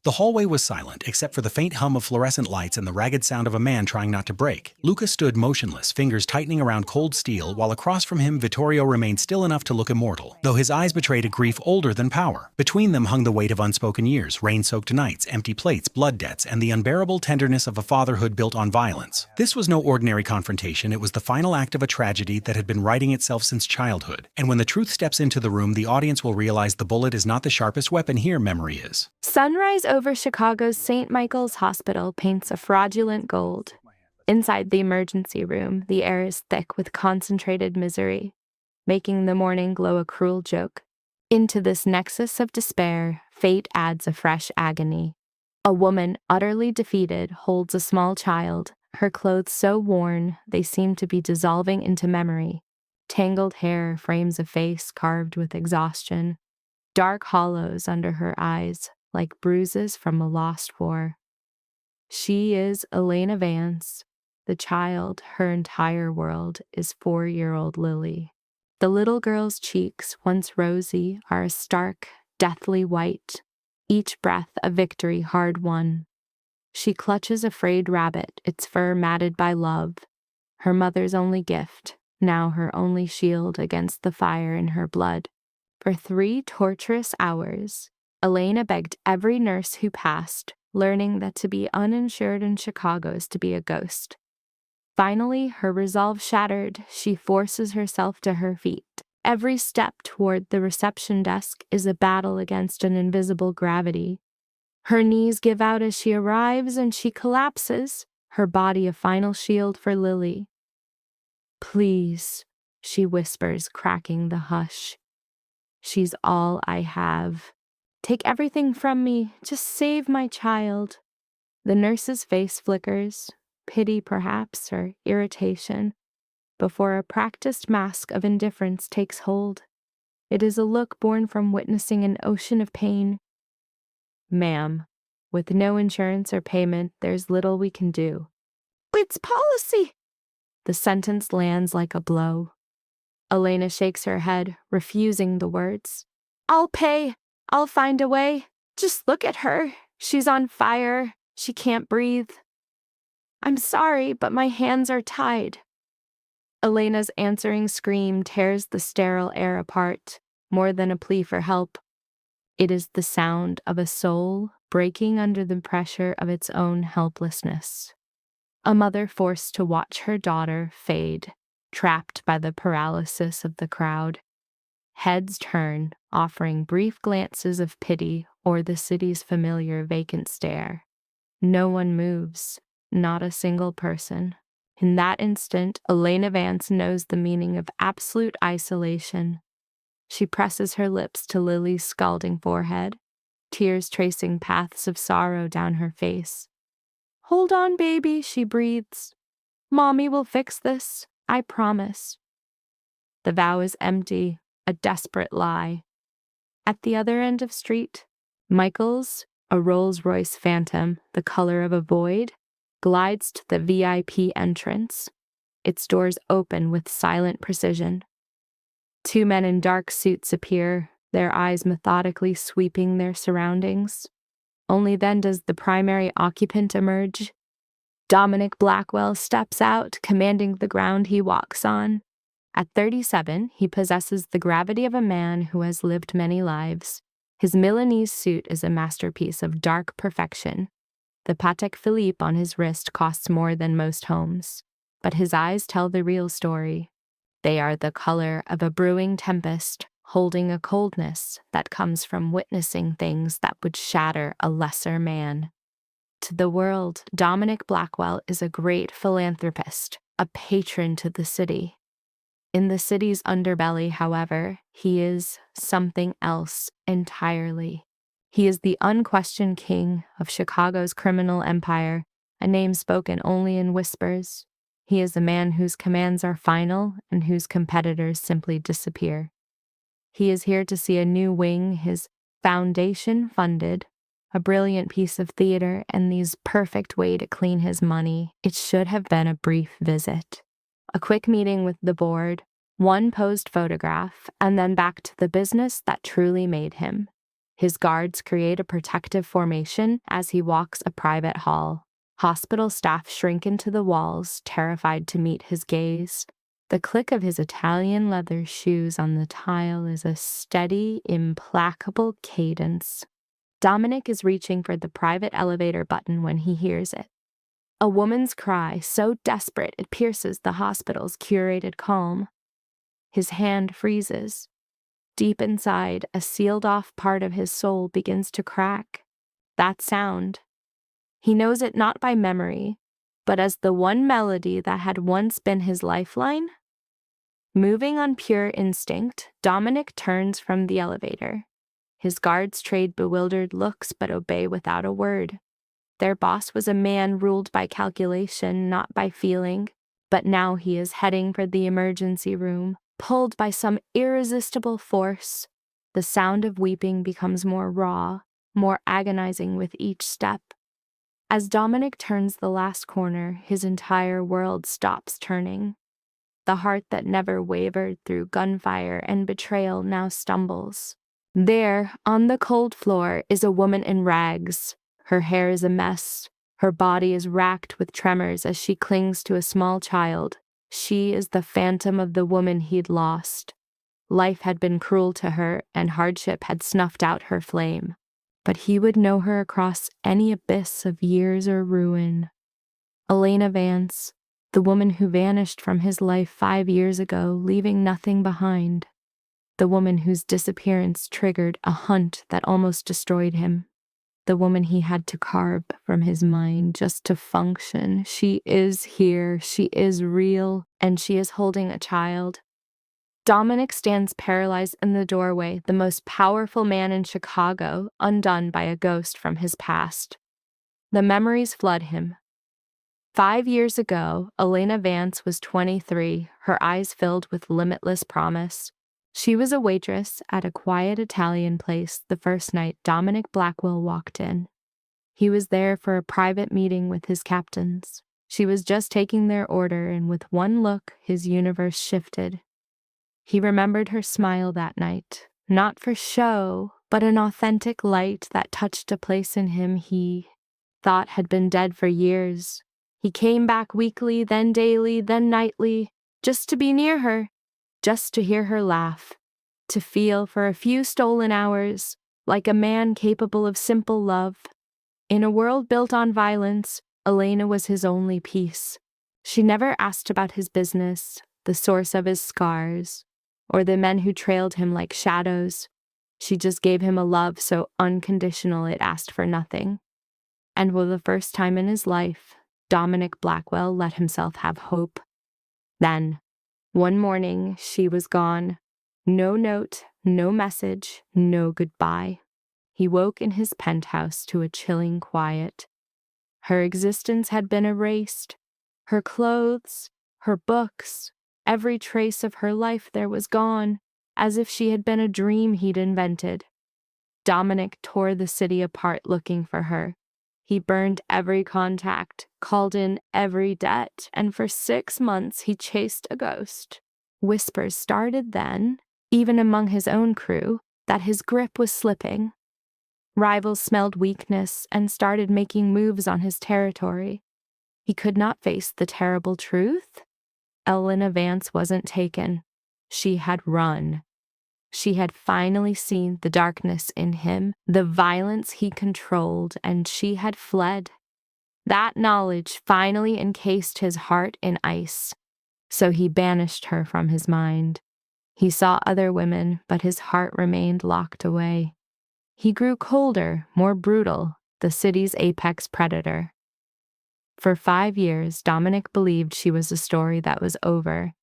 The hallway was silent, except for the faint hum of fluorescent lights and the ragged sound of a man trying not to break. Luca stood motionless, fingers tightening around cold steel, while across from him Vittorio remained still enough to look immortal, though his eyes betrayed a grief older than power. Between them hung the weight of unspoken years, rain-soaked nights, empty plates, blood debts, and the unbearable tenderness of a fatherhood built on violence. This was no ordinary confrontation, it was the final act of a tragedy that had been writing itself since childhood. And when the truth steps into the room, the audience will realize the bullet is not the sharpest weapon here, memory is. Sunrise over Chicago's St. Michael's Hospital paints a fraudulent gold. Inside the emergency room, the air is thick with concentrated misery, making the morning glow a cruel joke. Into this nexus of despair, fate adds a fresh agony. A woman, utterly defeated, holds a small child, her clothes so worn they seem to be dissolving into memory. Tangled hair frames a face carved with exhaustion, dark hollows under her eyes, like bruises from a lost war. She is Elena Vance. The child, her entire world, is 4-year-old Lily. The little girl's cheeks, once rosy, are a stark, deathly white, each breath a victory hard won. She clutches a frayed rabbit, its fur matted by love, her mother's only gift, now her only shield against the fire in her blood. For 3 torturous hours, Elena begged every nurse who passed, learning that to be uninsured in Chicago is to be a ghost. Finally, her resolve shattered, she forces herself to her feet. Every step toward the reception desk is a battle against an invisible gravity. Her knees give out as she arrives and she collapses, her body a final shield for Lily. "Please," she whispers, cracking the hush. "She's all I have. Take everything from me. Just save my child." The nurse's face flickers, pity perhaps, or irritation, before a practiced mask of indifference takes hold. It is a look born from witnessing an ocean of pain. "Ma'am, with no insurance or payment, there's little we can do." "It's policy." The sentence lands like a blow. Elena shakes her head, refusing the words. "I'll pay. I'll find a way. Just look at her. She's on fire. She can't breathe." "I'm sorry, but my hands are tied." Elena's answering scream tears the sterile air apart, more than a plea for help. It is the sound of a soul breaking under the pressure of its own helplessness. A mother forced to watch her daughter fade, trapped by the paralysis of the crowd. Heads turn, offering brief glances of pity or the city's familiar vacant stare. No one moves, not a single person. In that instant, Elena Vance knows the meaning of absolute isolation. She presses her lips to Lily's scalding forehead, tears tracing paths of sorrow down her face. "Hold on, baby," she breathes. "Mommy will fix this, I promise." The vow is empty, a desperate lie. At the other end of street, Michael's, a Rolls-Royce Phantom, the color of a void, glides to the VIP entrance. Its doors open with silent precision. 2 men in dark suits appear, their eyes methodically sweeping their surroundings. Only then does the primary occupant emerge. Dominic Blackwell steps out, commanding the ground he walks on. At 37, he possesses the gravity of a man who has lived many lives. His Milanese suit is a masterpiece of dark perfection. The Patek Philippe on his wrist costs more than most homes, but his eyes tell the real story. They are the color of a brewing tempest, holding a coldness that comes from witnessing things that would shatter a lesser man. To the world, Dominic Blackwell is a great philanthropist, a patron to the city. In the city's underbelly, however, he is something else entirely. He is the unquestioned king of Chicago's criminal empire, a name spoken only in whispers. He is a man whose commands are final and whose competitors simply disappear. He is here to see a new wing, his foundation funded, a brilliant piece of theater, and the perfect way to clean his money. It should have been a brief visit. A quick meeting with the board, one posed photograph, and then back to the business that truly made him. His guards create a protective formation as he walks a private hall. Hospital staff shrink into the walls, terrified to meet his gaze. The click of his Italian leather shoes on the tile is a steady, implacable cadence. Dominic is reaching for the private elevator button when he hears it. A woman's cry, so desperate it pierces the hospital's curated calm. His hand freezes. Deep inside, a sealed-off part of his soul begins to crack. That sound. He knows it not by memory, but as the one melody that had once been his lifeline. Moving on pure instinct, Dominic turns from the elevator. His guards trade bewildered looks but obey without a word. Their boss was a man ruled by calculation, not by feeling, but now he is heading for the emergency room, pulled by some irresistible force. The sound of weeping becomes more raw, more agonizing with each step. As Dominic turns the last corner, his entire world stops turning. The heart that never wavered through gunfire and betrayal now stumbles. There, on the cold floor, is a woman in rags. Her hair is a mess. Her body is racked with tremors as she clings to a small child. She is the phantom of the woman he'd lost. Life had been cruel to her, and hardship had snuffed out her flame. But he would know her across any abyss of years or ruin. Elena Vance, the woman who vanished from his life 5 years ago, leaving nothing behind. The woman whose disappearance triggered a hunt that almost destroyed him. The woman he had to carve from his mind just to function. She is here, she is real, and she is holding a child. Dominic stands paralyzed in the doorway, the most powerful man in Chicago, undone by a ghost from his past. The memories flood him. 5 years ago, Elena Vance was 23, her eyes filled with limitless promise. She was a waitress at a quiet Italian place the first night Dominic Blackwell walked in. He was there for a private meeting with his captains. She was just taking their order, and with one look, his universe shifted. He remembered her smile that night, not for show, but an authentic light that touched a place in him he thought had been dead for years. He came back weekly, then daily, then nightly, just to be near her, just to hear her laugh, to feel for a few stolen hours like a man capable of simple love. In a world built on violence, Elena was his only peace. She never asked about his business, the source of his scars, or the men who trailed him like shadows. She just gave him a love so unconditional it asked for nothing. And for the first time in his life, Dominic Blackwell let himself have hope. Then, one morning, she was gone. No note, no message, no goodbye. He woke in his penthouse to a chilling quiet. Her existence had been erased. Her clothes, her books, every trace of her life there was gone, as if she had been a dream he'd invented. Dominic tore the city apart looking for her. He burned every contact, called in every debt, and for 6 months he chased a ghost. Whispers started then, even among his own crew, that his grip was slipping. Rivals smelled weakness and started making moves on his territory. He could not face the terrible truth. Elena Vance wasn't taken. She had run. She had finally seen the darkness in him, the violence he controlled, and she had fled. That knowledge finally encased his heart in ice. So he banished her from his mind. He saw other women, but his heart remained locked away. He grew colder, more brutal, the city's apex predator. For 5 years, Dominic believed she was a story that was over.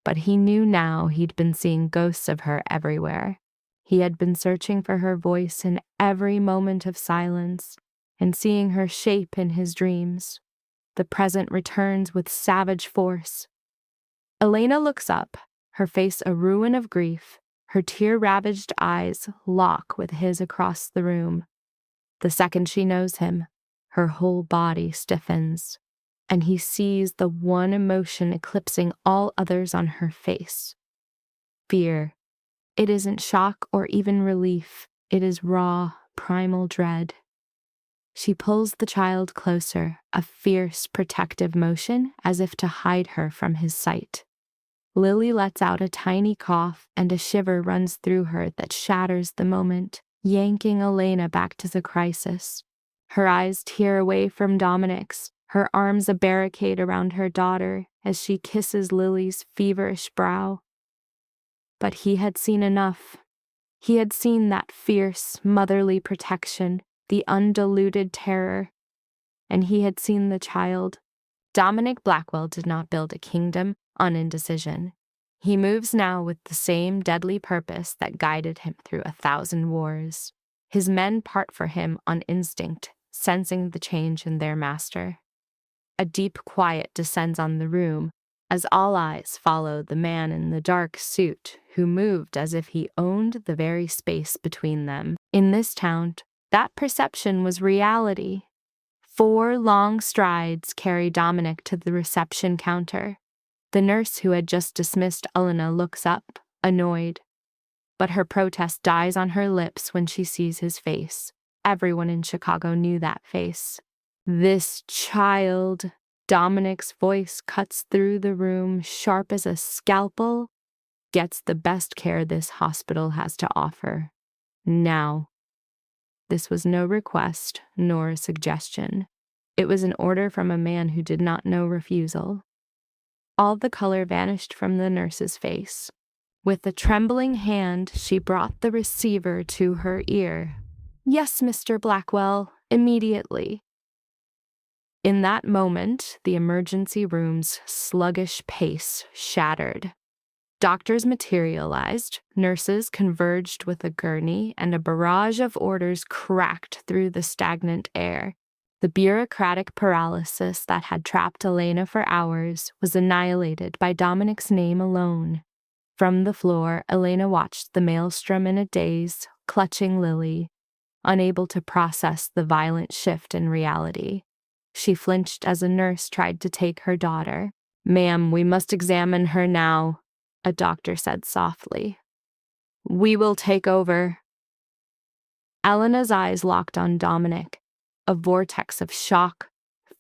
But he knew now he'd been seeing ghosts of her everywhere. He had been searching for her voice in every moment of silence and seeing her shape in his dreams. The present returns with savage force. Elena looks up, her face a ruin of grief, her tear-ravaged eyes lock with his across the room. The second she knows him, her whole body stiffens, and he sees the one emotion eclipsing all others on her face. Fear. It isn't shock or even relief. It is raw, primal dread. She pulls the child closer, a fierce, protective motion as if to hide her from his sight. Lily lets out a tiny cough, and a shiver runs through her that shatters the moment, yanking Elena back to the crisis. Her eyes tear away from Dominic's, her arms a barricade around her daughter as she kisses Lily's feverish brow. But he had seen enough. He had seen that fierce, motherly protection, the undiluted terror. And he had seen the child. Dominic Blackwell did not build a kingdom on indecision. He moves now with the same deadly purpose that guided him through 1,000 wars. His men part for him on instinct, sensing the change in their master. A deep quiet descends on the room as all eyes follow the man in the dark suit who moved as if he owned the very space between them. In this town, that perception was reality. 4 long strides carry Dominic to the reception counter. The nurse who had just dismissed Elena looks up, annoyed. But her protest dies on her lips when she sees his face. Everyone in Chicago knew that face. This child. Dominic's voice cuts through the room, sharp as a scalpel, gets the best care this hospital has to offer. Now. This was no request, nor a suggestion. It was an order from a man who did not know refusal. All the color vanished from the nurse's face. With a trembling hand, she brought the receiver to her ear. "Yes, Mr. Blackwell, immediately." In that moment, the emergency room's sluggish pace shattered. Doctors materialized, nurses converged with a gurney, and a barrage of orders cracked through the stagnant air. The bureaucratic paralysis that had trapped Elena for hours was annihilated by Dominic's name alone. From the floor, Elena watched the maelstrom in a daze, clutching Lily, unable to process the violent shift in reality. She flinched as a nurse tried to take her daughter. "Ma'am, we must examine her now," a doctor said softly. "We will take over." Elena's eyes locked on Dominic, a vortex of shock,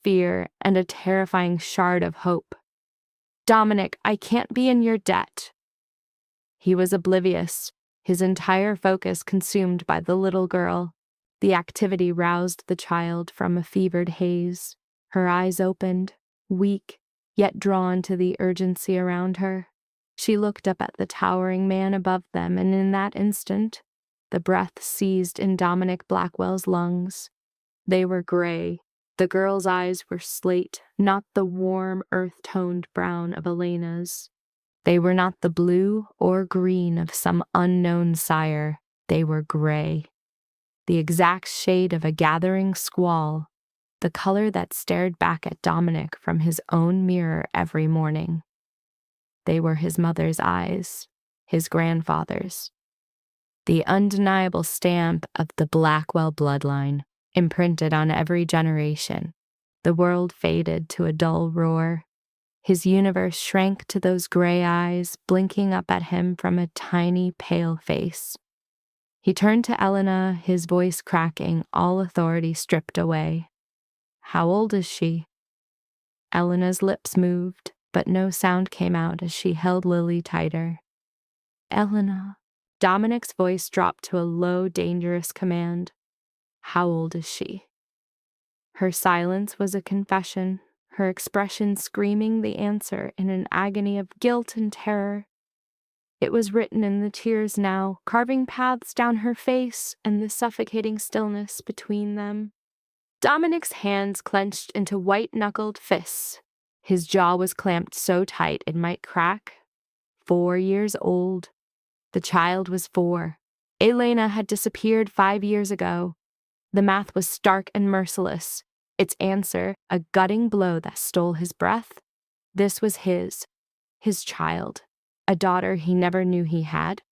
fear, and a terrifying shard of hope. "Dominic, I can't be in your debt." He was oblivious, his entire focus consumed by the little girl. The activity roused the child from a fevered haze. Her eyes opened, weak, yet drawn to the urgency around her. She looked up at the towering man above them, and in that instant, the breath seized in Dominic Blackwell's lungs. They were gray. The girl's eyes were slate, not the warm, earth-toned brown of Elena's. They were not the blue or green of some unknown sire. They were gray. The exact shade of a gathering squall, the color that stared back at Dominic from his own mirror every morning. They were his mother's eyes, his grandfather's. The undeniable stamp of the Blackwell bloodline, imprinted on every generation. The world faded to a dull roar. His universe shrank to those gray eyes blinking up at him from a tiny, pale face. He turned to Elena, his voice cracking, all authority stripped away. "How old is she?" Elena's lips moved, but no sound came out as she held Lily tighter. "Elena." Dominic's voice dropped to a low, dangerous command. "How old is she?" Her silence was a confession, her expression screaming the answer in an agony of guilt and terror. It was written in the tears now, carving paths down her face and the suffocating stillness between them. Dominic's hands clenched into white-knuckled fists. His jaw was clamped so tight it might crack. 4 years old. The child was 4. Elena had disappeared 5 years ago. The math was stark and merciless. Its answer, a gutting blow that stole his breath. This was his child, a daughter he never knew he had.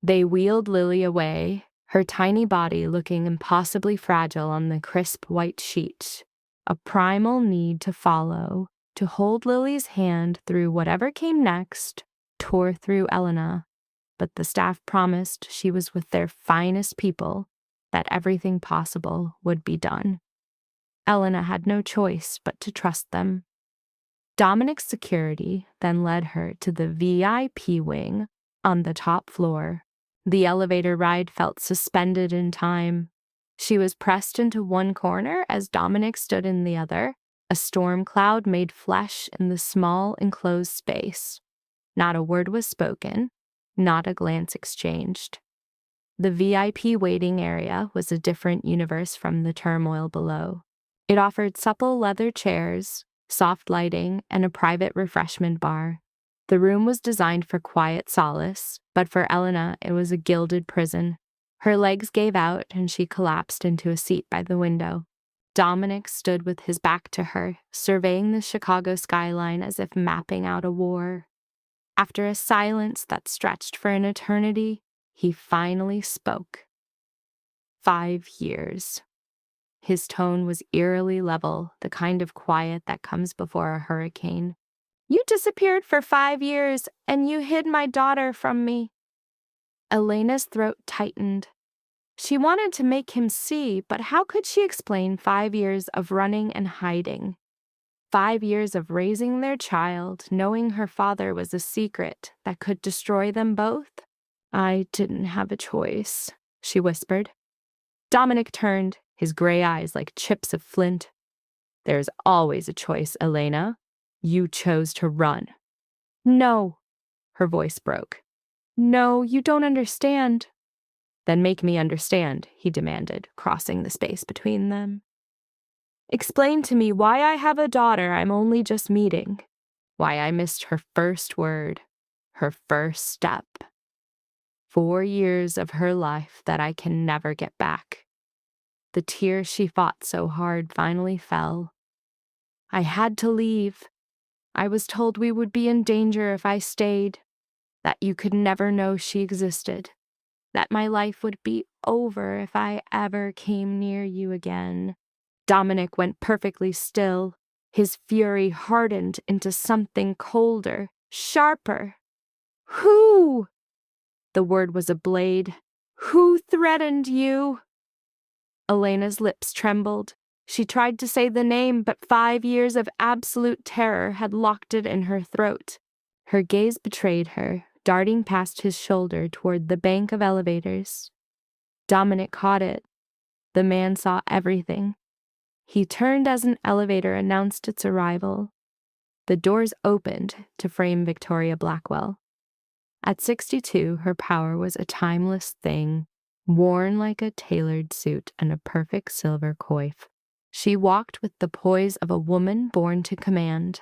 They wheeled Lily away, her tiny body looking impossibly fragile on the crisp white sheet. A primal need to follow, to hold Lily's hand through whatever came next, tore through Elena. but the staff promised she was with their finest people, that everything possible would be done. Elena had no choice but to trust them. Dominic's security then led her to the VIP wing on the top floor. The elevator ride felt suspended in time. She was pressed into one corner as Dominic stood in the other. A storm cloud made flesh in the small enclosed space. Not a word was spoken, not a glance exchanged. The VIP waiting area was a different universe from the turmoil below. It offered supple leather chairs, soft lighting, and a private refreshment bar. The room was designed for quiet solace, but for Elena it was a gilded prison. Her legs gave out and she collapsed into a seat by the window. Dominic stood with his back to her, surveying the Chicago skyline as if mapping out a war. After a silence that stretched for an eternity, he finally spoke. 5 years. His tone was eerily level, the kind of quiet that comes before a hurricane. You disappeared for 5 years, and you hid my daughter from me. Elena's throat tightened. She wanted to make him see, but how could she explain 5 years of running and hiding? 5 years of raising their child, knowing her father was a secret that could destroy them both? I didn't have a choice, she whispered. Dominic turned, his gray eyes like chips of flint. There's always a choice, Elena. You chose to run. No, her voice broke. No, you don't understand. Then make me understand, he demanded, crossing the space between them. Explain to me why I have a daughter I'm only just meeting. Why I missed her first word, her first step. 4 years of her life that I can never get back. The tears she fought so hard finally fell. I had to leave. I was told we would be in danger if I stayed, that you could never know she existed, that my life would be over if I ever came near you again. Dominic went perfectly still. His fury hardened into something colder, sharper. Who? The word was a blade. Who threatened you? Elena's lips trembled. She tried to say the name, but 5 years of absolute terror had locked it in her throat. Her gaze betrayed her, darting past his shoulder toward the bank of elevators. Dominic caught it. The man saw everything. He turned as an elevator announced its arrival. The doors opened to frame Victoria Blackwell. At 62, her power was a timeless thing, worn like a tailored suit and a perfect silver coif. She walked with the poise of a woman born to command.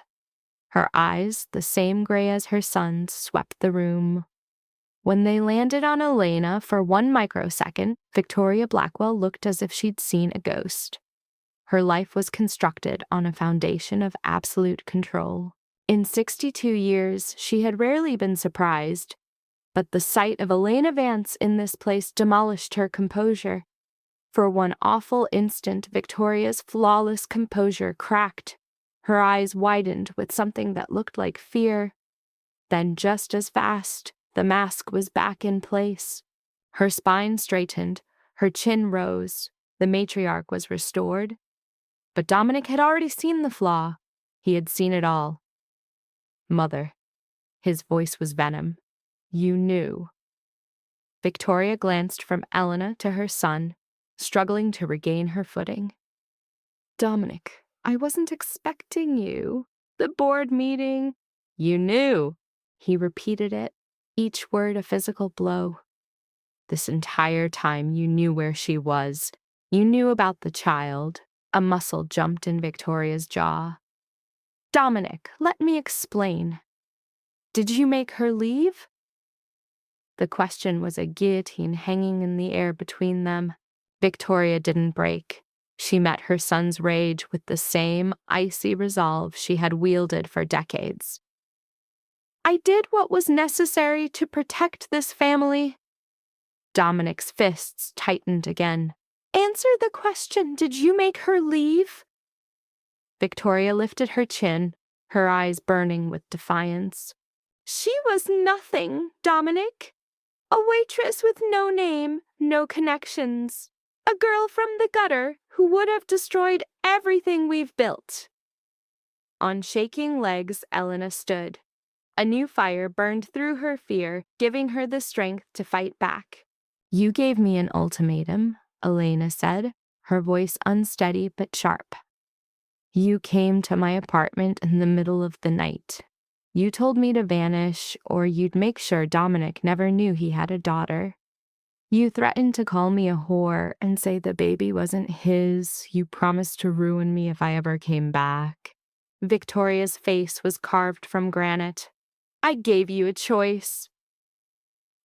Her eyes, the same gray as her son's, swept the room. When they landed on Elena for 1 microsecond, Victoria Blackwell looked as if she'd seen a ghost. Her life was constructed on a foundation of absolute control. In 62 years, she had rarely been surprised, but the sight of Elena Vance in this place demolished her composure. For 1 awful instant, Victoria's flawless composure cracked. Her eyes widened with something that looked like fear. Then, just as fast, the mask was back in place. Her spine straightened, her chin rose, the matriarch was restored. But Dominic had already seen the flaw. He had seen it all. Mother. His voice was venom. You knew. Victoria glanced from Elena to her son, struggling to regain her footing. Dominic, I wasn't expecting you. The board meeting. You knew. He repeated it, each word a physical blow. This entire time you knew where she was. You knew about the child. A muscle jumped in Victoria's jaw. Dominic, let me explain. Did you make her leave? The question was a guillotine hanging in the air between them. Victoria didn't break. She met her son's rage with the same icy resolve she had wielded for decades. I did what was necessary to protect this family. Dominic's fists tightened again. Answer the question, did you make her leave? Victoria lifted her chin, her eyes burning with defiance. She was nothing, Dominic. A waitress with no name, no connections. A girl from the gutter who would have destroyed everything we've built. On shaking legs, Elena stood. A new fire burned through her fear, giving her the strength to fight back. You gave me an ultimatum, Elena said, her voice unsteady but sharp. You came to my apartment in the middle of the night. You told me to vanish, or you'd make sure Dominic never knew he had a daughter. You threatened to call me a whore and say the baby wasn't his. You promised to ruin me if I ever came back. Victoria's face was carved from granite. I gave you a choice.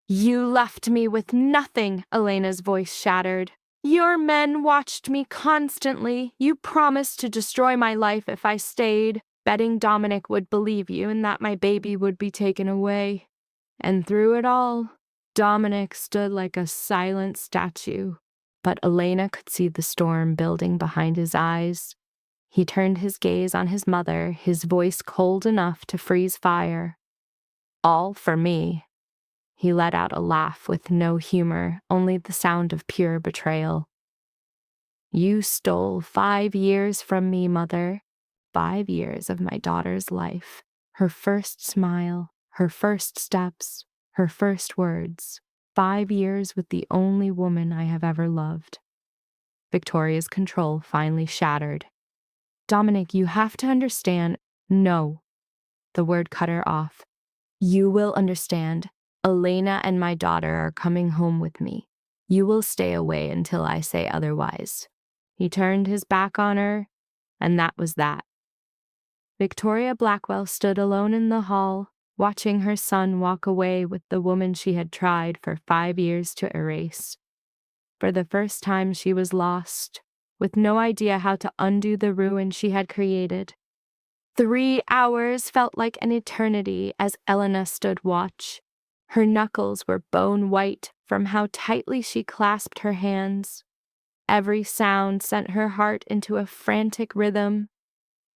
You left me with nothing, Elena's voice shattered. Your men watched me constantly. You promised to destroy my life if I stayed, betting Dominic would believe you and that my baby would be taken away. And through it all, Dominic stood like a silent statue, but Elena could see the storm building behind his eyes. He turned his gaze on his mother, his voice cold enough to freeze fire. All for me. He let out a laugh with no humor, only the sound of pure betrayal. You stole 5 years from me, Mother. 5 years of my daughter's life. Her first smile, her first steps, her first words. 5 years with the only woman I have ever loved. Victoria's control finally shattered. Dominic, you have to understand. No. The word cut her off. You will understand. Elena and my daughter are coming home with me. You will stay away until I say otherwise. He turned his back on her, and that was that. Victoria Blackwell stood alone in the hall, watching her son walk away with the woman she had tried for 5 years to erase. For the first time, she was lost, with no idea how to undo the ruin she had created. 3 hours felt like an eternity as Elena stood watch. Her knuckles were bone white from how tightly she clasped her hands. Every sound sent her heart into a frantic rhythm.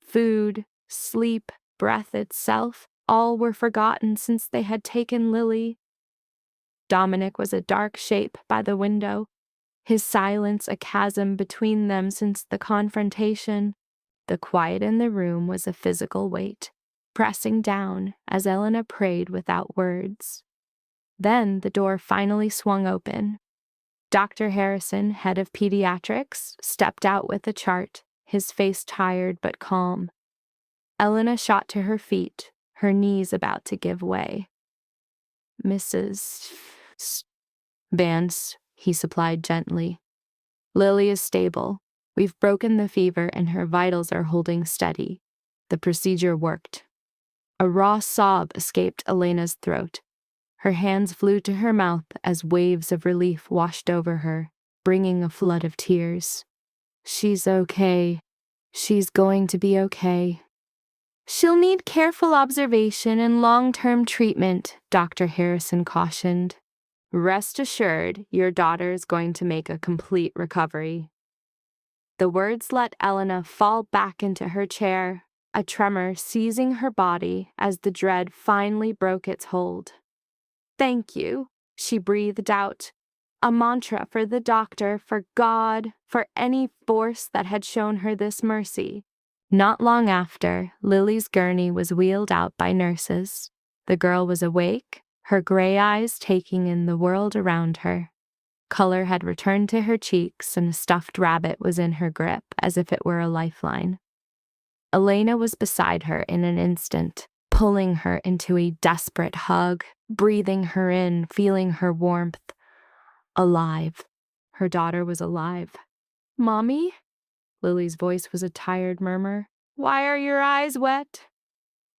Food, sleep, breath itself, all were forgotten since they had taken Lily. Dominic was a dark shape by the window, his silence a chasm between them since the confrontation. The quiet in the room was a physical weight, pressing down as Elena prayed without words. Then the door finally swung open. Dr. Harrison, head of pediatrics, stepped out with a chart, his face tired but calm. Elena shot to her feet, her knees about to give way. Mrs. Vance, he supplied gently. Lily is stable. We've broken the fever and her vitals are holding steady. The procedure worked. A raw sob escaped Elena's throat. Her hands flew to her mouth as waves of relief washed over her, bringing a flood of tears. She's okay. She's going to be okay. She'll need careful observation and long-term treatment, Dr. Harrison cautioned. Rest assured, your daughter is going to make a complete recovery. The words let Elena fall back into her chair, a tremor seizing her body as the dread finally broke its hold. Thank you, she breathed out, a mantra for the doctor, for God, for any force that had shown her this mercy. Not long after, Lily's gurney was wheeled out by nurses. The girl was awake, her gray eyes taking in the world around her. Color had returned to her cheeks and a stuffed rabbit was in her grip as if it were a lifeline. Elena was beside her in an instant, pulling her into a desperate hug, breathing her in, feeling her warmth. Alive. Her daughter was alive. Mommy? Lily's voice was a tired murmur. Why are your eyes wet?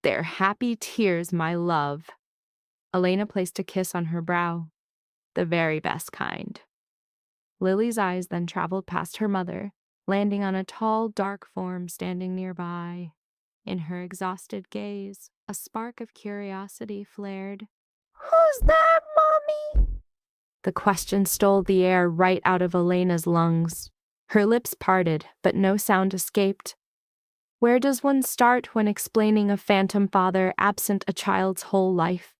They're happy tears, my love. Elena placed a kiss on her brow. The very best kind. Lily's eyes then traveled past her mother, landing on a tall, dark form standing nearby. In her exhausted gaze, a spark of curiosity flared. Who's that, Mommy? The question stole the air right out of Elena's lungs. Her lips parted, but no sound escaped. Where does one start when explaining a phantom father absent a child's whole life?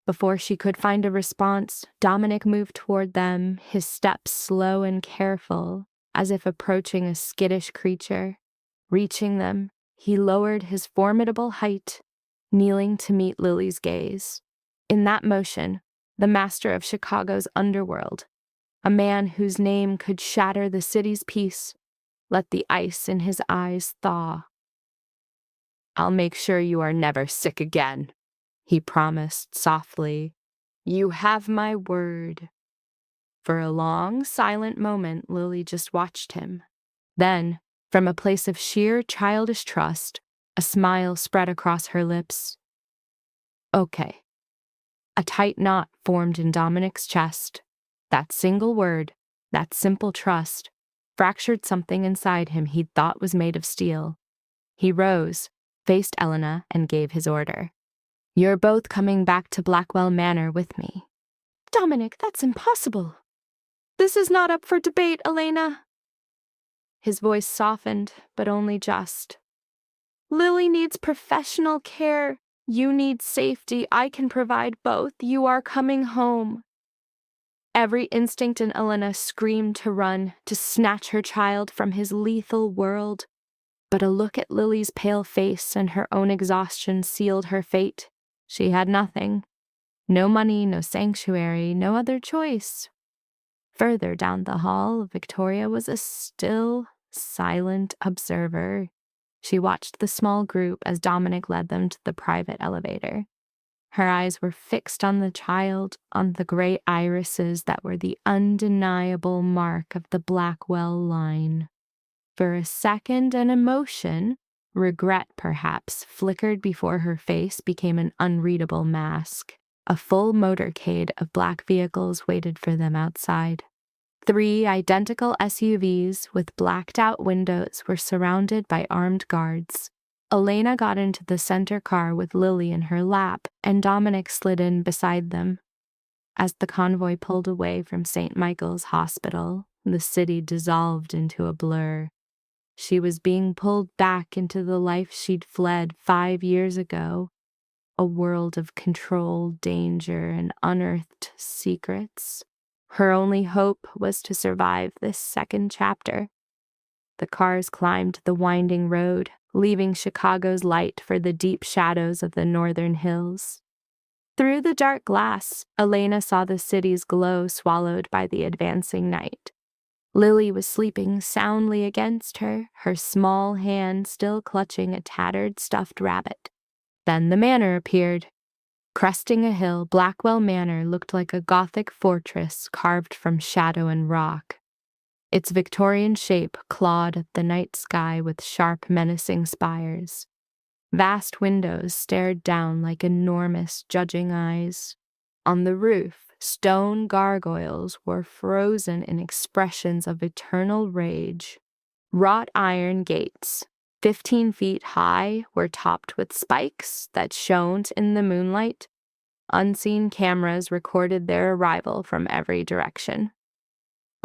Before she could find a response, Dominic moved toward them, his steps slow and careful, as if approaching a skittish creature. Reaching them, he lowered his formidable height, kneeling to meet Lily's gaze. In that motion, the master of Chicago's underworld, a man whose name could shatter the city's peace, let the ice in his eyes thaw. "I'll make sure you are never sick again," he promised softly. "You have my word." For a long, silent moment, Lily just watched him. Then, from a place of sheer childish trust, a smile spread across her lips. "Okay." A tight knot formed in Dominic's chest. That single word, that simple trust, fractured something inside him he'd thought was made of steel. He rose, faced Elena, and gave his order. "You're both coming back to Blackwell Manor with me." "Dominic, that's impossible." "This is not up for debate, Elena." His voice softened, but only just. "Lily needs professional care. You need safety. I can provide both. You are coming home." Every instinct in Elena screamed to run, to snatch her child from his lethal world. But a look at Lily's pale face and her own exhaustion sealed her fate. She had nothing. No money, no sanctuary, no other choice. Further down the hall, Victoria was a still, silent observer. She watched the small group as Dominic led them to the private elevator. Her eyes were fixed on the child, on the gray irises that were the undeniable mark of the Blackwell line. For a second, an emotion, regret perhaps, flickered before her face became an unreadable mask. A full motorcade of black vehicles waited for them outside. 3 identical SUVs with blacked-out windows were surrounded by armed guards. Elena got into the center car with Lily in her lap, and Dominic slid in beside them. As the convoy pulled away from St. Michael's Hospital, the city dissolved into a blur. She was being pulled back into the life she'd fled 5 years ago, a world of control, danger, and unearthed secrets. Her only hope was to survive this second chapter. The cars climbed the winding road, leaving Chicago's light for the deep shadows of the northern hills. Through the dark glass, Elena saw the city's glow swallowed by the advancing night. Lily was sleeping soundly against her, her small hand still clutching a tattered stuffed rabbit. Then the manor appeared. Cresting a hill, Blackwell Manor looked like a Gothic fortress carved from shadow and rock. Its Victorian shape clawed at the night sky with sharp, menacing spires. Vast windows stared down like enormous, judging eyes. On the roof, stone gargoyles were frozen in expressions of eternal rage. Wrought iron gates, 15 feet high, were topped with spikes that shone in the moonlight. Unseen cameras recorded their arrival from every direction.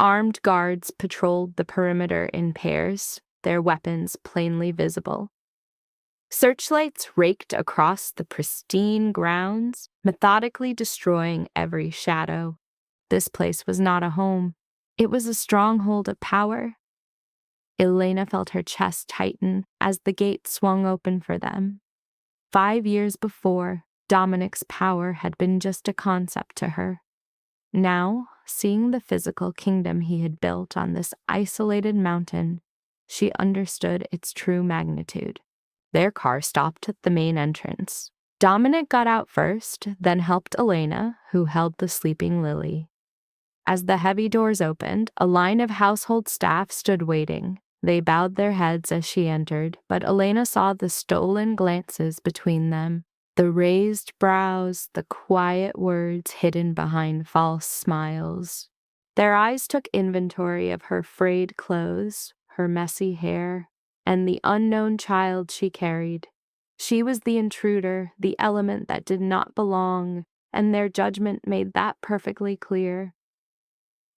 Armed guards patrolled the perimeter in pairs, their weapons plainly visible. Searchlights raked across the pristine grounds, methodically destroying every shadow. This place was not a home. It was a stronghold of power. Elena felt her chest tighten as the gate swung open for them. 5 years before, Dominic's power had been just a concept to her. Now, seeing the physical kingdom he had built on this isolated mountain, she understood its true magnitude. Their car stopped at the main entrance. Dominic got out first, then helped Elena, who held the sleeping Lily. As the heavy doors opened, a line of household staff stood waiting. They bowed their heads as she entered, but Elena saw the stolen glances between them, the raised brows, the quiet words hidden behind false smiles. Their eyes took inventory of her frayed clothes, her messy hair, and the unknown child she carried. She was the intruder, the element that did not belong, and their judgment made that perfectly clear.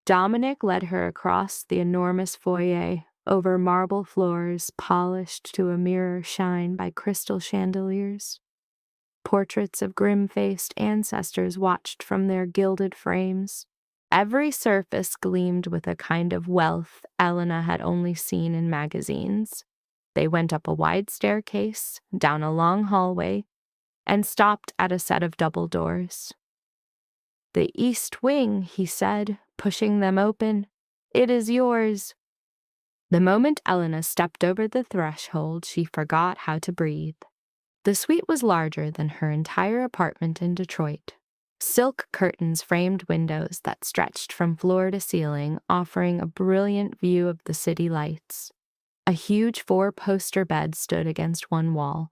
Dominic led her across the enormous foyer, over marble floors polished to a mirror shine by crystal chandeliers. Portraits of grim-faced ancestors watched from their gilded frames. Every surface gleamed with a kind of wealth Elena had only seen in magazines. They went up a wide staircase, down a long hallway, and stopped at a set of double doors. "The east wing," he said, pushing them open. "It is yours." The moment Elena stepped over the threshold, she forgot how to breathe. The suite was larger than her entire apartment in Detroit. Silk curtains framed windows that stretched from floor to ceiling, offering a brilliant view of the city lights. A huge 4-poster bed stood against one wall,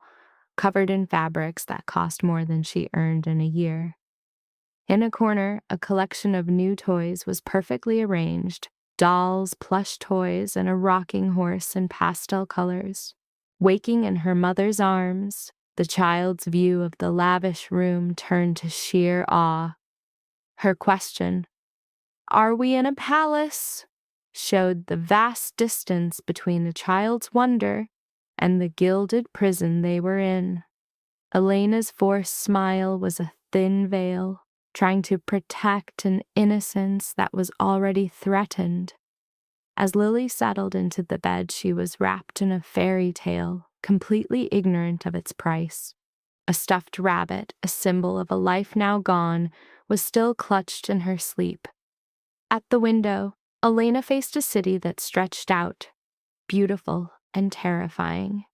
covered in fabrics that cost more than she earned in a year. In a corner, a collection of new toys was perfectly arranged: dolls, plush toys, and a rocking horse in pastel colors. Waking in her mother's arms, the child's view of the lavish room turned to sheer awe. Her question, "Are we in a palace?" showed the vast distance between the child's wonder and the gilded prison they were in. Elena's forced smile was a thin veil, trying to protect an innocence that was already threatened. As Lily settled into the bed, she was wrapped in a fairy tale, completely ignorant of its price. A stuffed rabbit, a symbol of a life now gone, was still clutched in her sleep. At the window, Elena faced a city that stretched out, beautiful and terrifying.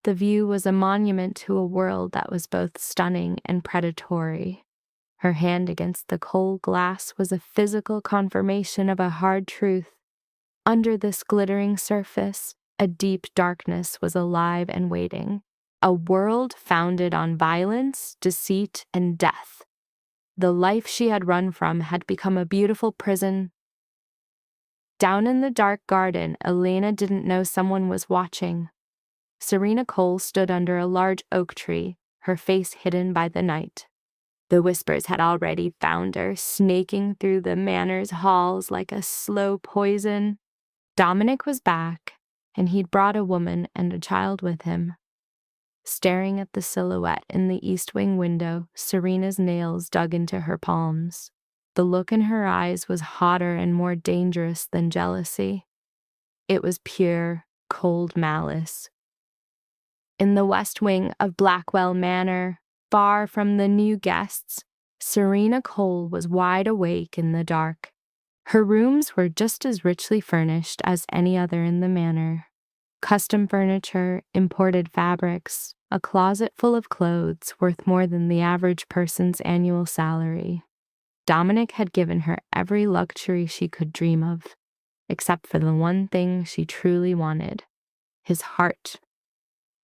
The view was a monument to a world that was both stunning and predatory. Her hand against the cold glass was a physical confirmation of a hard truth. Under this glittering surface, a deep darkness was alive and waiting. A world founded on violence, deceit, and death. The life she had run from had become a beautiful prison. Down in the dark garden, Elena didn't know someone was watching. Serena Cole stood under a large oak tree, her face hidden by the night. The whispers had already found her, snaking through the manor's halls like a slow poison. Dominic was back, and he'd brought a woman and a child with him. Staring at the silhouette in the east wing window, Serena's nails dug into her palms. The look in her eyes was hotter and more dangerous than jealousy. It was pure, cold malice. In the west wing of Blackwell Manor, far from the new guests, Serena Cole was wide awake in the dark. Her rooms were just as richly furnished as any other in the manor. Custom furniture, imported fabrics, a closet full of clothes worth more than the average person's annual salary. Dominic had given her every luxury she could dream of, except for the one thing she truly wanted: his heart.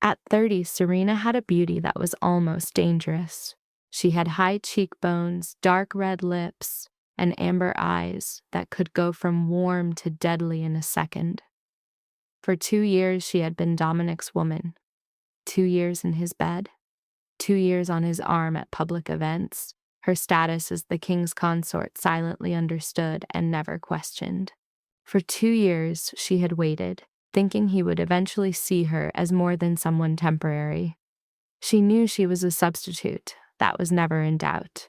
At 30, Serena had a beauty that was almost dangerous. She had high cheekbones, dark red lips, and amber eyes that could go from warm to deadly in a second. For 2 years, she had been Dominic's woman. 2 years in his bed. 2 years on his arm at public events. Her status as the king's consort silently understood and never questioned. For 2 years, she had waited, thinking he would eventually see her as more than someone temporary. She knew she was a substitute. That was never in doubt.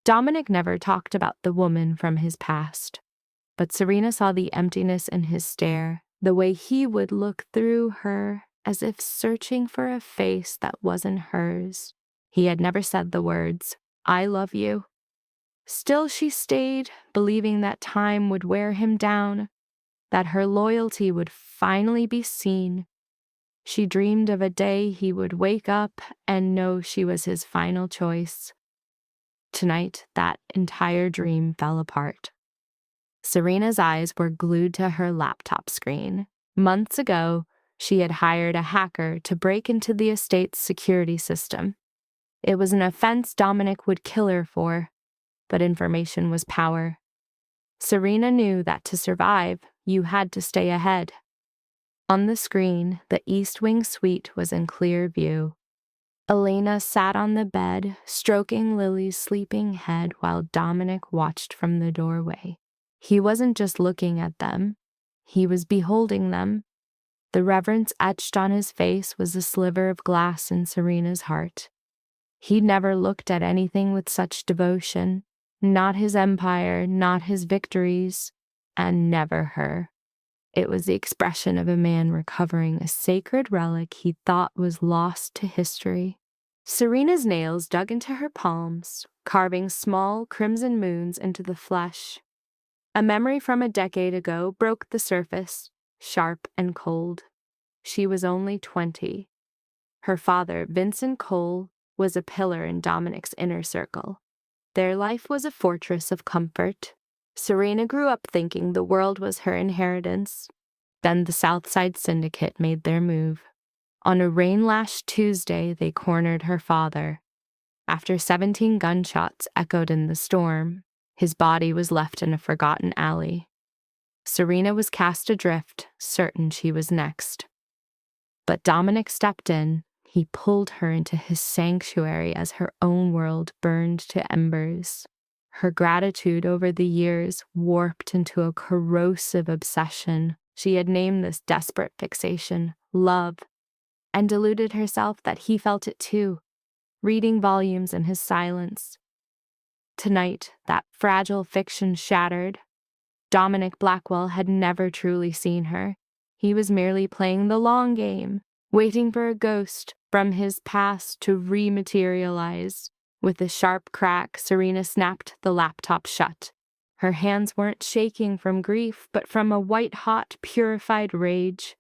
Dominic never talked about the woman from his past, but Serena saw the emptiness in his stare, the way he would look through her as if searching for a face that wasn't hers. He had never said the words, "I love you." Still she stayed, believing that time would wear him down, that her loyalty would finally be seen. She dreamed of a day he would wake up and know she was his final choice. Tonight, that entire dream fell apart. Serena's eyes were glued to her laptop screen. Months ago, she had hired a hacker to break into the estate's security system. It was an offense Dominic would kill her for, but information was power. Serena knew that to survive, you had to stay ahead. On the screen, the East Wing suite was in clear view. Elena sat on the bed, stroking Lily's sleeping head while Dominic watched from the doorway. He wasn't just looking at them. He was beholding them. The reverence etched on his face was a sliver of glass in Serena's heart. He'd never looked at anything with such devotion. Not his empire, not his victories, and never her. It was the expression of a man recovering a sacred relic he thought was lost to history. Serena's nails dug into her palms, carving small crimson moons into the flesh. A memory from a decade ago broke the surface, sharp and cold. She was only 20. Her father, Vincent Cole, was a pillar in Dominic's inner circle. Their life was a fortress of comfort. Serena grew up thinking the world was her inheritance. Then the Southside Syndicate made their move. On a rain-lashed Tuesday, they cornered her father. After 17 gunshots echoed in the storm, his body was left in a forgotten alley. Serena was cast adrift, certain she was next. But Dominic stepped in. He pulled her into his sanctuary as her own world burned to embers. Her gratitude over the years warped into a corrosive obsession. She had named this desperate fixation love, and deluded herself that he felt it too, reading volumes in his silence. Tonight, that fragile fiction shattered. Dominic Blackwell had never truly seen her. He was merely playing the long game, waiting for a ghost from his past to rematerialize. With a sharp crack, Serena snapped the laptop shut. Her hands weren't shaking from grief, but from a white-hot, purified rage.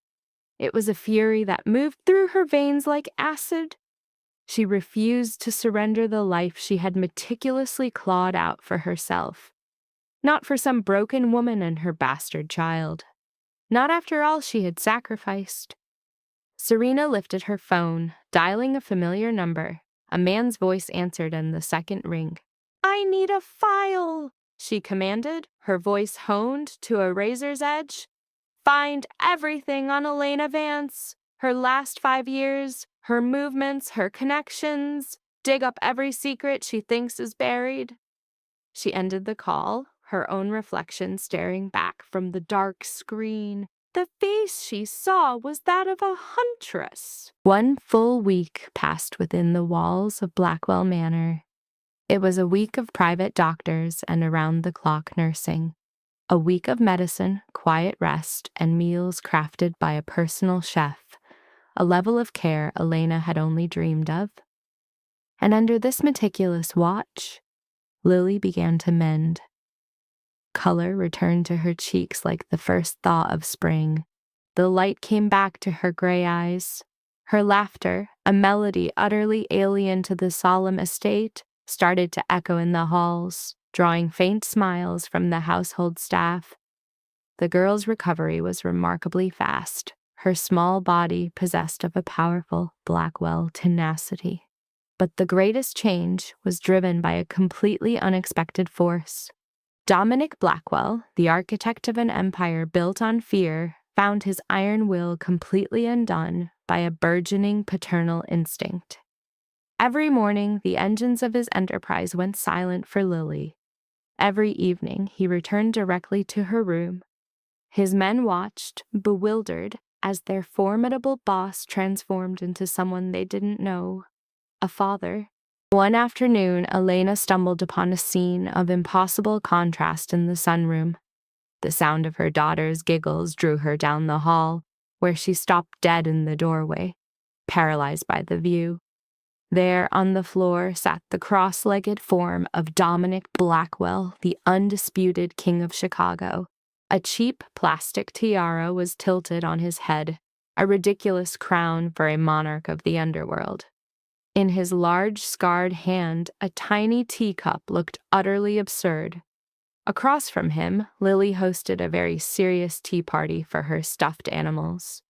It was a fury that moved through her veins like acid. She refused to surrender the life she had meticulously clawed out for herself. Not for some broken woman and her bastard child. Not after all she had sacrificed. Serena lifted her phone, dialing a familiar number. A man's voice answered in the second ring. "I need a file," she commanded, her voice honed to a razor's edge. "Find everything on Elena Vance. Her last 5 years, her movements, her connections. Dig up every secret she thinks is buried." She ended the call, her own reflection staring back from the dark screen. The face she saw was that of a huntress. 1 full week passed within the walls of Blackwell Manor. It was a week of private doctors and around-the-clock nursing. A week of medicine, quiet rest, and meals crafted by a personal chef, a level of care Elena had only dreamed of. And under this meticulous watch, Lily began to mend. Color returned to her cheeks like the first thaw of spring. The light came back to her gray eyes. Her laughter, a melody utterly alien to the solemn estate, started to echo in the halls, drawing faint smiles from the household staff. The girl's recovery was remarkably fast, her small body possessed of a powerful Blackwell tenacity. But the greatest change was driven by a completely unexpected force. Dominic Blackwell, the architect of an empire built on fear, found his iron will completely undone by a burgeoning paternal instinct. Every morning, the engines of his enterprise went silent for Lily. Every evening, he returned directly to her room. His men watched, bewildered, as their formidable boss transformed into someone they didn't know, a father. One afternoon, Elena stumbled upon a scene of impossible contrast in the sunroom. The sound of her daughter's giggles drew her down the hall, where she stopped dead in the doorway, paralyzed by the view. There on the floor sat the cross-legged form of Dominic Blackwell, the undisputed king of Chicago. A cheap plastic tiara was tilted on his head, a ridiculous crown for a monarch of the underworld. In his large, scarred hand, a tiny teacup looked utterly absurd. Across from him, Lily hosted a very serious tea party for her stuffed animals.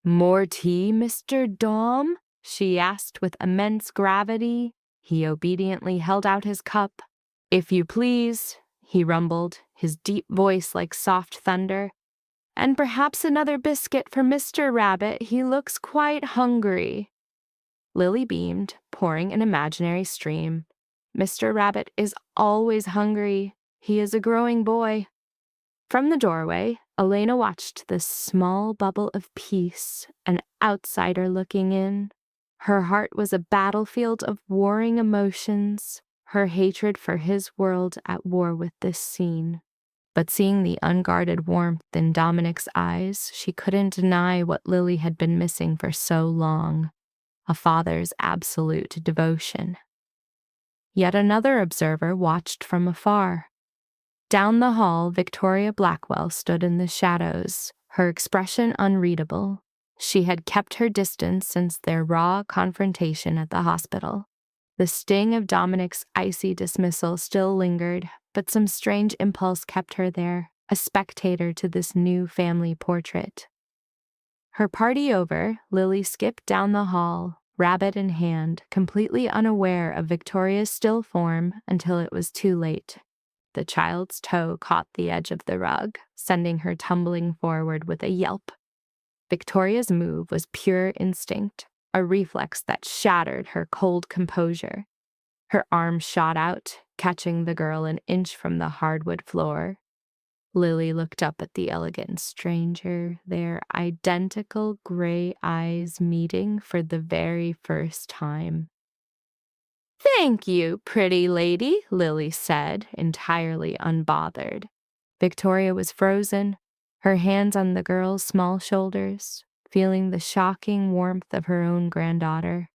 "More tea, Mr. Dom?" she asked with immense gravity. He obediently held out his cup. "If you please," he rumbled, his deep voice like soft thunder. "And perhaps another biscuit for Mr. Rabbit. He looks quite hungry." Lily beamed, pouring an imaginary stream. "Mr. Rabbit is always hungry. He is a growing boy." From the doorway, Elena watched this small bubble of peace, an outsider looking in. Her heart was a battlefield of warring emotions, her hatred for his world at war with this scene. But seeing the unguarded warmth in Dominic's eyes, she couldn't deny what Lily had been missing for so long, a father's absolute devotion. Yet another observer watched from afar. Down the hall, Victoria Blackwell stood in the shadows, her expression unreadable. She had kept her distance since their raw confrontation at the hospital. The sting of Dominic's icy dismissal still lingered, but some strange impulse kept her there, a spectator to this new family portrait. Her party over, Lily skipped down the hall, rabbit in hand, completely unaware of Victoria's still form until it was too late. The child's toe caught the edge of the rug, sending her tumbling forward with a yelp. Victoria's move was pure instinct, a reflex that shattered her cold composure. Her arm shot out, catching the girl an inch from the hardwood floor. Lily looked up at the elegant stranger, their identical gray eyes meeting for the very first time. "Thank you, pretty lady," Lily said, entirely unbothered. Victoria was frozen, her hands on the girl's small shoulders, feeling the shocking warmth of her own granddaughter.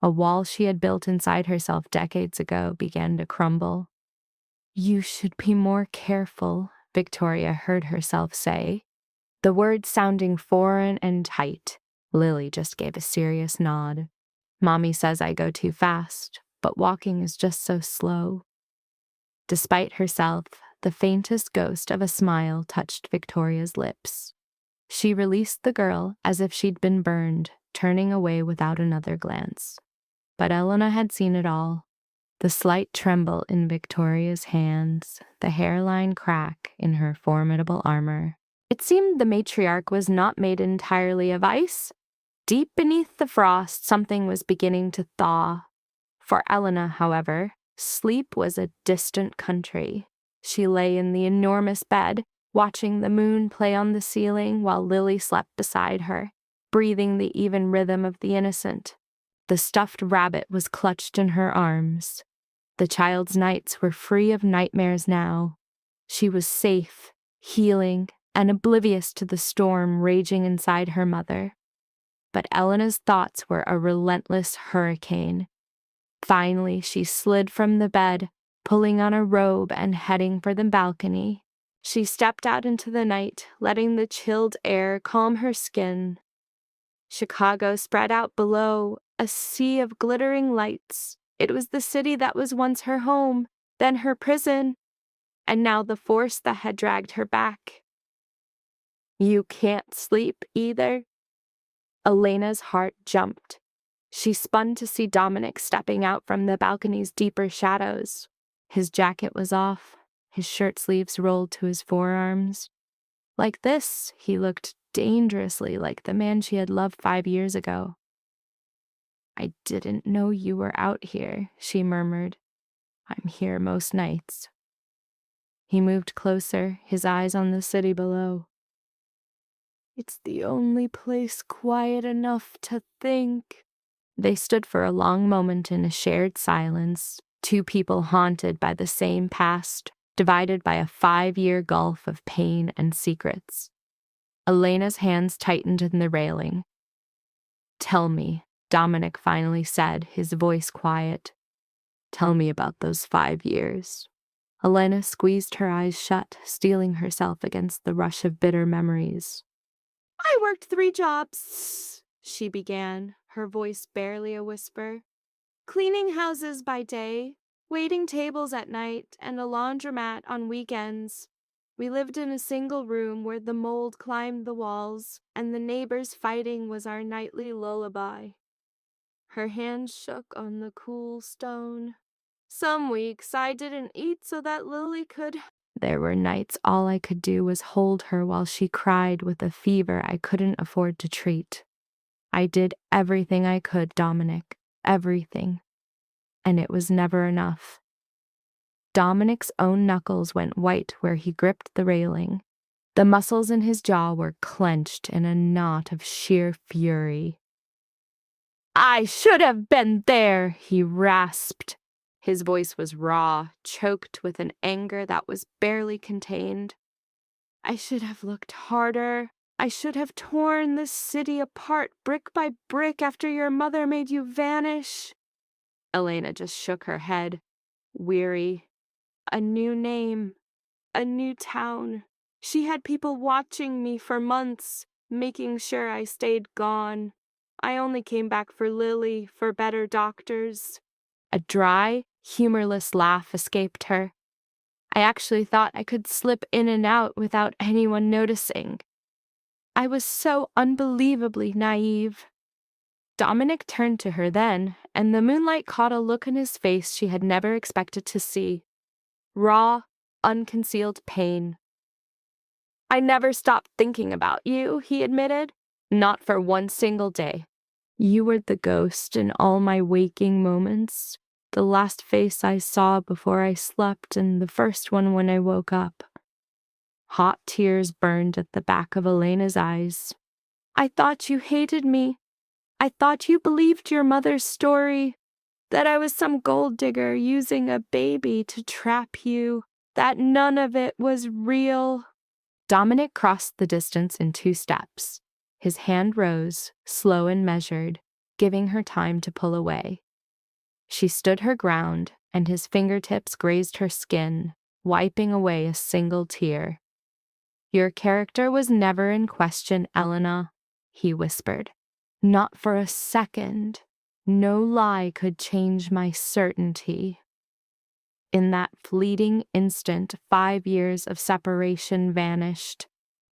A wall she had built inside herself decades ago began to crumble. "You should be more careful," Victoria heard herself say. The words sounding foreign and tight. Lily just gave a serious nod. "Mommy says I go too fast, but walking is just so slow." Despite herself, the faintest ghost of a smile touched Victoria's lips. She released the girl as if she'd been burned, turning away without another glance. But Elena had seen it all. The slight tremble in Victoria's hands, the hairline crack in her formidable armor. It seemed the matriarch was not made entirely of ice. Deep beneath the frost, something was beginning to thaw. For Elena, however, sleep was a distant country. She lay in the enormous bed, watching the moon play on the ceiling while Lily slept beside her, breathing the even rhythm of the innocent. The stuffed rabbit was clutched in her arms. The child's nights were free of nightmares now. She was safe, healing, and oblivious to the storm raging inside her mother. But Elena's thoughts were a relentless hurricane. Finally, she slid from the bed, pulling on a robe and heading for the balcony. She stepped out into the night, letting the chilled air calm her skin. Chicago spread out below, a sea of glittering lights. It was the city that was once her home, then her prison, and now the force that had dragged her back. "You can't sleep either?" Elena's heart jumped. She spun to see Dominic stepping out from the balcony's deeper shadows. His jacket was off, his shirt sleeves rolled to his forearms. Like this, he looked dangerously like the man she had loved 5 years ago. "I didn't know you were out here," she murmured. "I'm here most nights." He moved closer, his eyes on the city below. "It's the only place quiet enough to think." They stood for a long moment in a shared silence, two people haunted by the same past, divided by a 5-year gulf of pain and secrets. Elena's hands tightened in the railing. "Tell me," Dominic finally said, his voice quiet. "Tell me about those 5 years." Elena squeezed her eyes shut, steeling herself against the rush of bitter memories. "I worked 3 jobs," she began, her voice barely a whisper. "Cleaning houses by day, waiting tables at night, and a laundromat on weekends. We lived in a single room where the mold climbed the walls, and the neighbors fighting was our nightly lullaby." Her hand shook on the cool stone. "Some weeks I didn't eat so that Lily could—" There were nights all I could do was hold her while she cried with a fever I couldn't afford to treat. I did everything I could, Dominic, everything. And it was never enough. Dominic's own knuckles went white where he gripped the railing. The muscles in his jaw were clenched in a knot of sheer fury. I should have been there, he rasped. His voice was raw, choked with an anger that was barely contained. I should have looked harder. I should have torn this city apart brick by brick after your mother made you vanish. Elena just shook her head, weary. A new name, a new town. She had people watching me for months, making sure I stayed gone. I only came back for Lily, for better doctors. A dry, humorless laugh escaped her. I actually thought I could slip in and out without anyone noticing. I was so unbelievably naive. Dominic turned to her then, and the moonlight caught a look in his face she had never expected to see. Raw, unconcealed pain. I never stopped thinking about you, he admitted. Not for one single day. You were the ghost in all my waking moments, the last face I saw before I slept and the first one when I woke up. Hot tears burned at the back of Elena's eyes. I thought you hated me. I thought you believed your mother's story, that I was some gold digger using a baby to trap you, that none of it was real. Dominic crossed the distance in 2 steps. His hand rose, slow and measured, giving her time to pull away. She stood her ground, and his fingertips grazed her skin, wiping away a single tear. Your character was never in question, Elena, he whispered. Not for a second. No lie could change my certainty. In that fleeting instant, 5 years of separation vanished.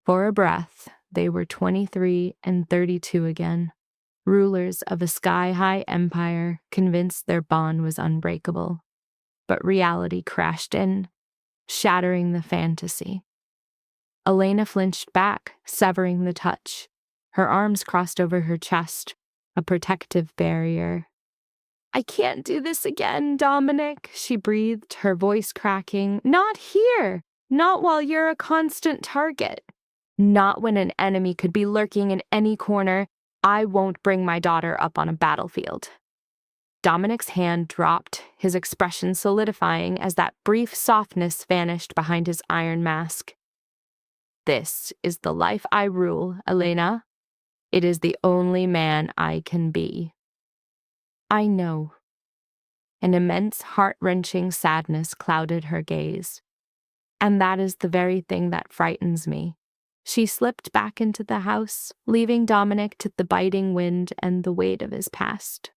For a breath, they were 23 and 32 again, rulers of a sky-high empire convinced their bond was unbreakable. But reality crashed in, shattering the fantasy. Elena flinched back, severing the touch. Her arms crossed over her chest, a protective barrier. I can't do this again, Dominic, she breathed, her voice cracking. Not here! Not while you're a constant target. Not when an enemy could be lurking in any corner. I won't bring my daughter up on a battlefield. Dominic's hand dropped, his expression solidifying as that brief softness vanished behind his iron mask. This is the life I rule, Elena. It is the only man I can be. I know. An immense, heart-wrenching sadness clouded her gaze. And that is the very thing that frightens me. She slipped back into the house, leaving Dominic to the biting wind and the weight of his past.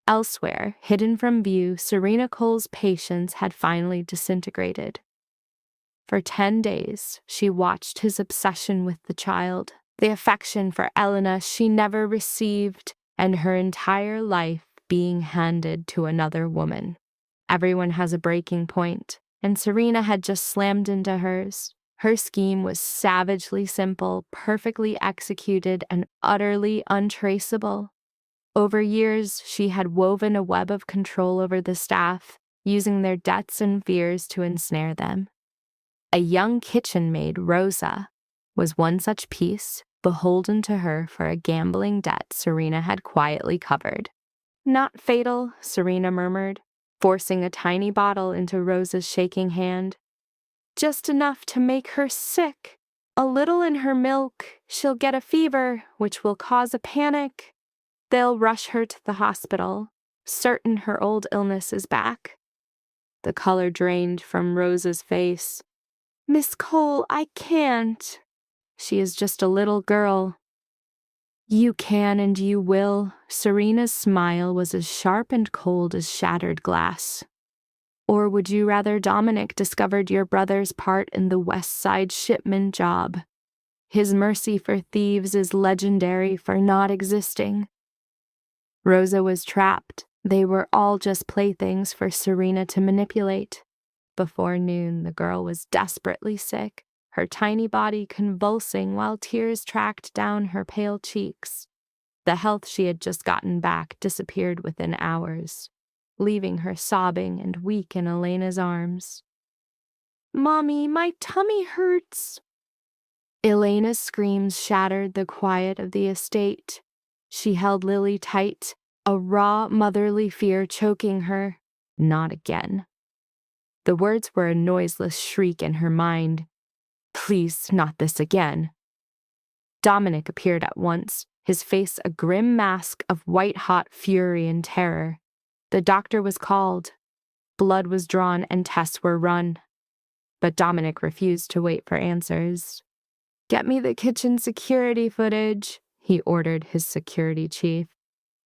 Elsewhere, hidden from view, Serena Cole's patience had finally disintegrated. For 10 days, she watched his obsession with the child, the affection for Elena she never received, and her entire life being handed to another woman. Everyone has a breaking point, and Serena had just slammed into hers. Her scheme was savagely simple, perfectly executed, and utterly untraceable. Over years, she had woven a web of control over the staff, using their debts and fears to ensnare them. A young kitchen maid, Rosa, was one such piece, beholden to her for a gambling debt Serena had quietly covered. Not fatal, Serena murmured, forcing a tiny bottle into Rosa's shaking hand. Just enough to make her sick. A little in her milk, she'll get a fever, which will cause a panic. They'll rush her to the hospital, certain her old illness is back. The color drained from Rosa's face. Miss Cole, I can't. She is just a little girl. You can and you will. Serena's smile was as sharp and cold as shattered glass. Or would you rather Dominic discovered your brother's part in the West Side shipment job? His mercy for thieves is legendary for not existing. Rosa was trapped. They were all just playthings for Serena to manipulate. Before noon, the girl was desperately sick, her tiny body convulsing while tears tracked down her pale cheeks. The health she had just gotten back disappeared within hours, leaving her sobbing and weak in Elena's arms. Mommy, my tummy hurts. Elena's screams shattered the quiet of the estate. She held Lily tight, a raw, motherly fear choking her. Not again. The words were a noiseless shriek in her mind. Please, not this again. Dominic appeared at once, his face a grim mask of white-hot fury and terror. The doctor was called. Blood was drawn and tests were run. But Dominic refused to wait for answers. Get me the kitchen security footage, he ordered his security chief.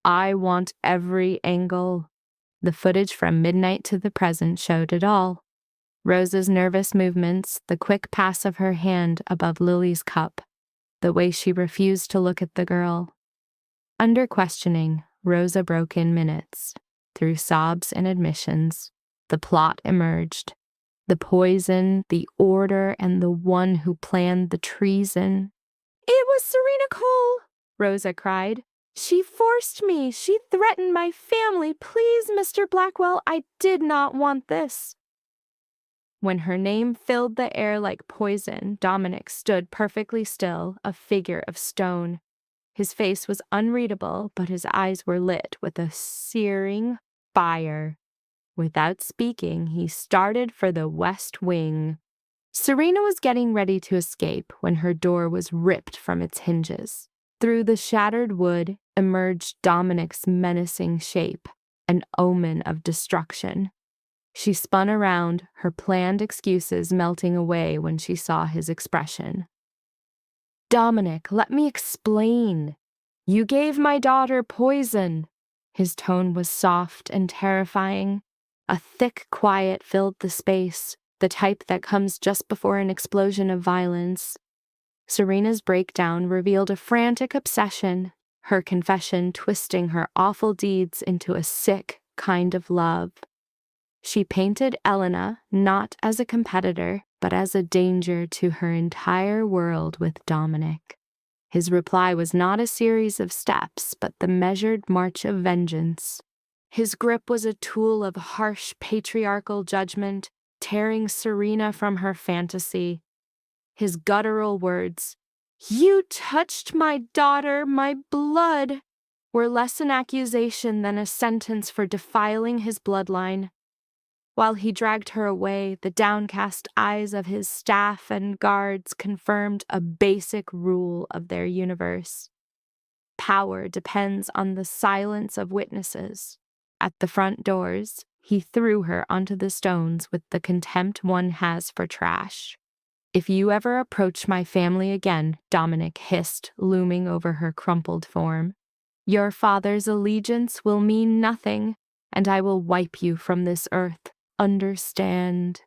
I want every angle. The footage from midnight to the present showed it all. Rosa's nervous movements, the quick pass of her hand above Lily's cup, the way she refused to look at the girl. Under questioning, Rosa broke in minutes. Through sobs and admissions, the plot emerged. The poison, the order, and the one who planned the treason. It was Serena Cole, Rosa cried. She forced me. She threatened my family. Please, Mr. Blackwell, I did not want this. When her name filled the air like poison, Dominic stood perfectly still, a figure of stone. His face was unreadable, but his eyes were lit with a searing fire. Without speaking, he started for the West Wing. Serena was getting ready to escape when her door was ripped from its hinges. Through the shattered wood emerged Dominic's menacing shape, an omen of destruction. She spun around, her planned excuses melting away when she saw his expression. Dominic, let me explain. You gave my daughter poison. His tone was soft and terrifying. A thick quiet filled the space, the type that comes just before an explosion of violence. Serena's breakdown revealed a frantic obsession, her confession twisting her awful deeds into a sick kind of love. She painted Elena not as a competitor, but as a danger to her entire world with Dominic. His reply was not a series of steps, but the measured march of vengeance. His grip was a tool of harsh patriarchal judgment, tearing Serena from her fantasy. His guttural words, "You touched my daughter, my blood," were less an accusation than a sentence for defiling his bloodline. While he dragged her away, the downcast eyes of his staff and guards confirmed a basic rule of their universe. Power depends on the silence of witnesses. At the front doors, he threw her onto the stones with the contempt one has for trash. If you ever approach my family again, Dominic hissed, looming over her crumpled form, your father's allegiance will mean nothing, and I will wipe you from this earth. Understand?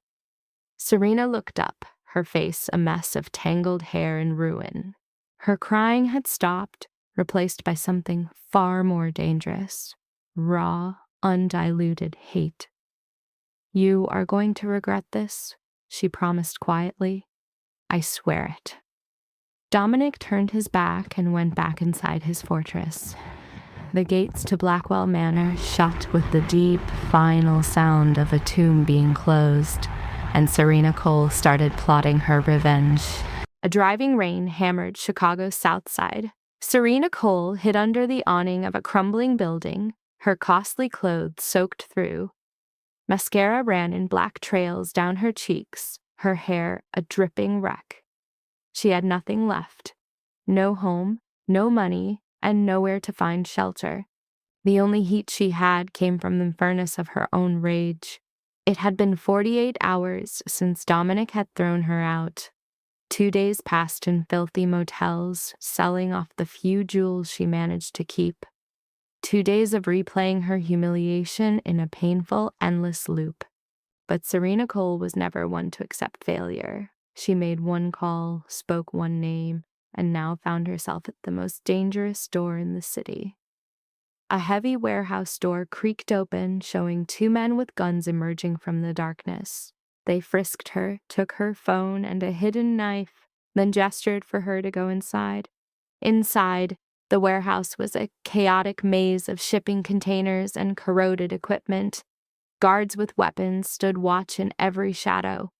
Serena looked up, her face a mess of tangled hair and ruin. Her crying had stopped, replaced by something far more dangerous. Raw, undiluted hate. You are going to regret this, she promised quietly. I swear it. Dominic turned his back and went back inside his fortress. The gates to Blackwell Manor shut with the deep, final sound of a tomb being closed, and Serena Cole started plotting her revenge. A driving rain hammered Chicago's south side. Serena Cole hid under the awning of a crumbling building, her costly clothes soaked through. Mascara ran in black trails down her cheeks, her hair a dripping wreck. She had nothing left. No home, no money, and nowhere to find shelter. The only heat she had came from the furnace of her own rage. It had been 48 hours since Dominic had thrown her out. 2 days passed in filthy motels, selling off the few jewels she managed to keep. 2 days of replaying her humiliation in a painful, endless loop. But Serena Cole was never one to accept failure. She made one call, spoke one name, and now found herself at the most dangerous door in the city. A heavy warehouse door creaked open, showing 2 men with guns emerging from the darkness. They frisked her, took her phone and a hidden knife, then gestured for her to go inside. Inside, the warehouse was a chaotic maze of shipping containers and corroded equipment. Guards with weapons stood watch in every shadow.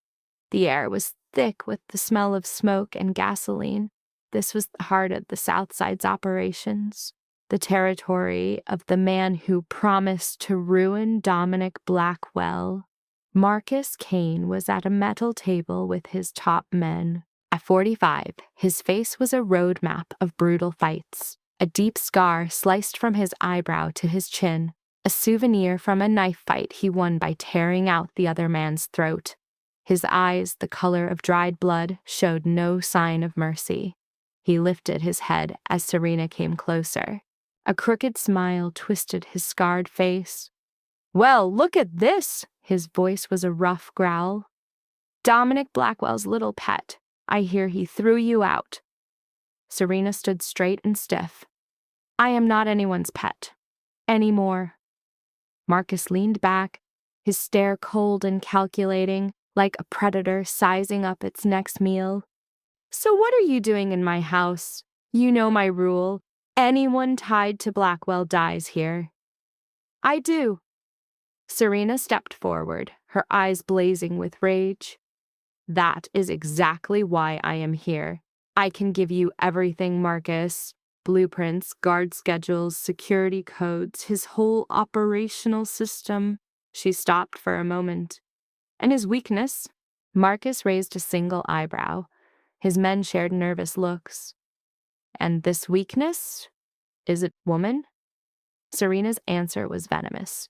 The air was thick with the smell of smoke and gasoline. This was the heart of the South Side's operations. the territory of the man who promised to ruin Dominic Blackwell. Marcus Kane was at a metal table with his top men. At 45, his face was a roadmap of brutal fights. A deep scar sliced from his eyebrow to his chin, a souvenir from a knife fight he won by tearing out the other man's throat. His eyes, the color of dried blood, showed no sign of mercy. He lifted his head as Serena came closer. A crooked smile twisted his scarred face. "Well, look at this!" His voice was a rough growl. "Dominic Blackwell's little pet. I hear he threw you out." Serena stood straight and stiff. "I am not anyone's pet. Anymore." Marcus leaned back, his stare cold and calculating, like a predator sizing up its next meal. "So what are you doing in my house? You know my rule. Anyone tied to Blackwell dies here." "I do." Serena stepped forward, her eyes blazing with rage. "That is exactly why I am here. I can give you everything, Marcus. Blueprints, guard schedules, security codes, his whole operational system." She stopped for a moment. "And his weakness?" Marcus raised a single eyebrow. His men shared nervous looks. "And this weakness? Is it woman?" Serena's answer was venomous.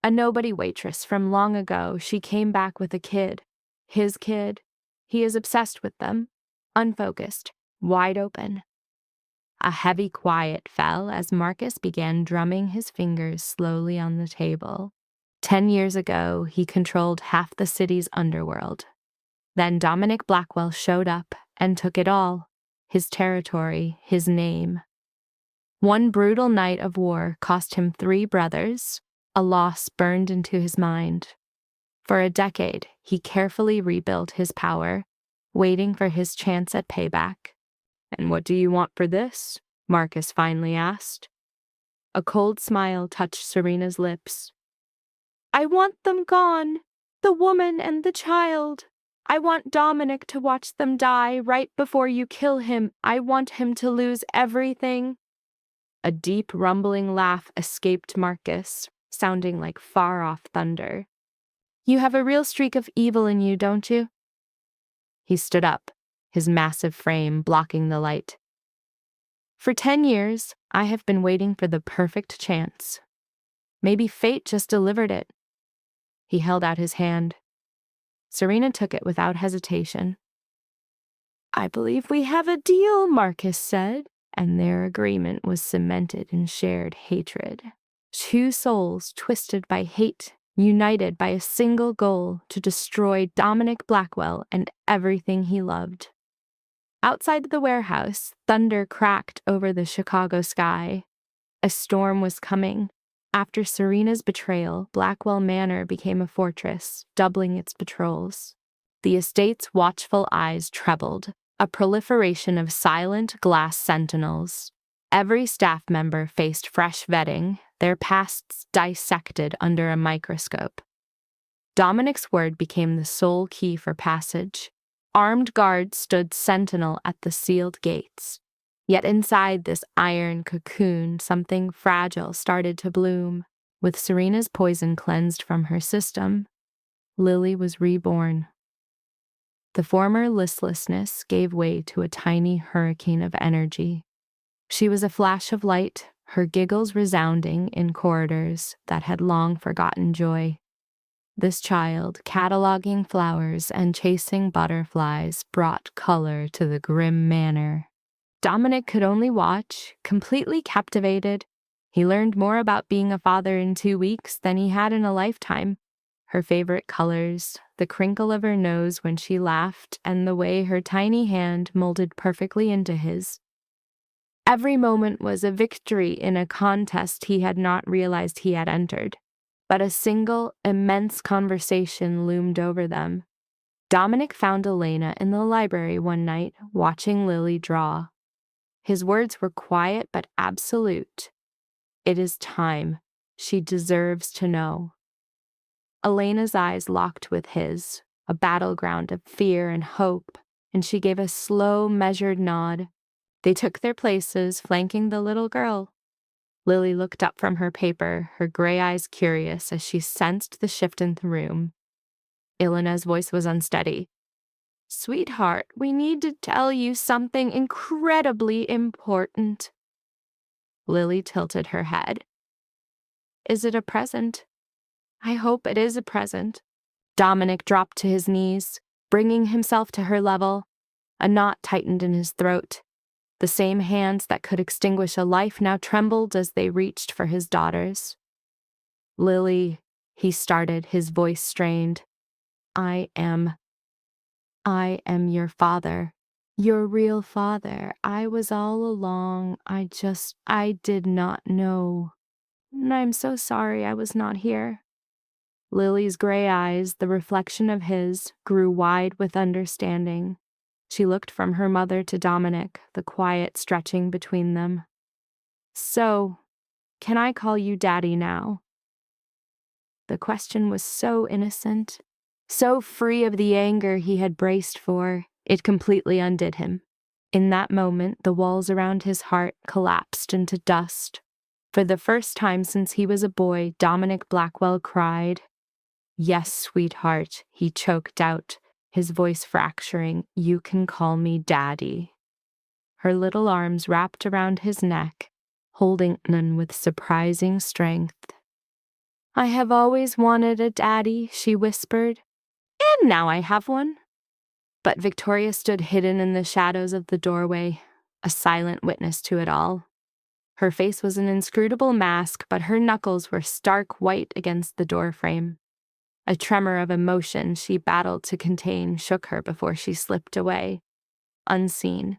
"A nobody waitress from long ago. She came back with a kid. His kid. He is obsessed with them. Unfocused. Wide open." A heavy quiet fell as Marcus began drumming his fingers slowly on the table. 10 years ago, he controlled half the city's underworld. Then Dominic Blackwell showed up and took it all. His territory, his name. One brutal night of war cost him 3 brothers, a loss burned into his mind. For a decade, he carefully rebuilt his power, waiting for his chance at payback. "And what do you want for this?" Marcus finally asked. A cold smile touched Serena's lips. "I want them gone, the woman and the child. I want Dominic to watch them die right before you kill him. I want him to lose everything." A deep, rumbling laugh escaped Marcus, sounding like far-off thunder. "You have a real streak of evil in you, don't you?" He stood up, his massive frame blocking the light. "For 10 years, I have been waiting for the perfect chance. Maybe fate just delivered it." He held out his hand. Serena took it without hesitation. "I believe we have a deal," Marcus said, and their agreement was cemented in shared hatred. 2 souls twisted by hate, united by a single goal to destroy Dominic Blackwell and everything he loved. Outside the warehouse, thunder cracked over the Chicago sky. A storm was coming. After Serena's betrayal, Blackwell Manor became a fortress, doubling its patrols. The estate's watchful eyes trebled, a proliferation of silent glass sentinels. Every staff member faced fresh vetting, their pasts dissected under a microscope. Dominic's word became the sole key for passage. Armed guards stood sentinel at the sealed gates. Yet inside this iron cocoon, something fragile started to bloom. With Serena's poison cleansed from her system, Lily was reborn. The former listlessness gave way to a tiny hurricane of energy. She was a flash of light, her giggles resounding in corridors that had long forgotten joy. This child, cataloging flowers and chasing butterflies, brought color to the grim manor. Dominic could only watch, completely captivated. He learned more about being a father in 2 weeks than he had in a lifetime. Her favorite colors, the crinkle of her nose when she laughed, and the way her tiny hand molded perfectly into his. Every moment was a victory in a contest he had not realized he had entered. But a single, immense conversation loomed over them. Dominic found Elena in the library one night, watching Lily draw. His words were quiet but absolute. "It is time. She deserves to know." Elena's eyes locked with his, a battleground of fear and hope, and she gave a slow, measured nod. They took their places, flanking the little girl. Lily looked up from her paper, her gray eyes curious as she sensed the shift in the room. Elena's voice was unsteady. "Sweetheart, we need to tell you something incredibly important." Lily tilted her head. "Is it a present?" "I hope it is a present." Dominic dropped to his knees, bringing himself to her level. A knot tightened in his throat. The same hands that could extinguish a life now trembled as they reached for his daughter's. "Lily," he started, his voice strained. I am your father. Your real father. I was all along. I did not know. And I'm so sorry I was not here." Lily's gray eyes, the reflection of his, grew wide with understanding. She looked from her mother to Dominic, the quiet stretching between them. "So, can I call you Daddy now?" The question was so innocent, so free of the anger he had braced for, it completely undid him. In that moment, the walls around his heart collapsed into dust. For the first time since he was a boy, Dominic Blackwell cried. "Yes, sweetheart," he choked out, his voice fracturing. "You can call me Daddy." Her little arms wrapped around his neck, holding him with surprising strength. "I have always wanted a daddy," she whispered, "and now I have one." But Victoria stood hidden in the shadows of the doorway, a silent witness to it all. Her face was an inscrutable mask, but her knuckles were stark white against the doorframe. A tremor of emotion she battled to contain shook her before she slipped away, unseen.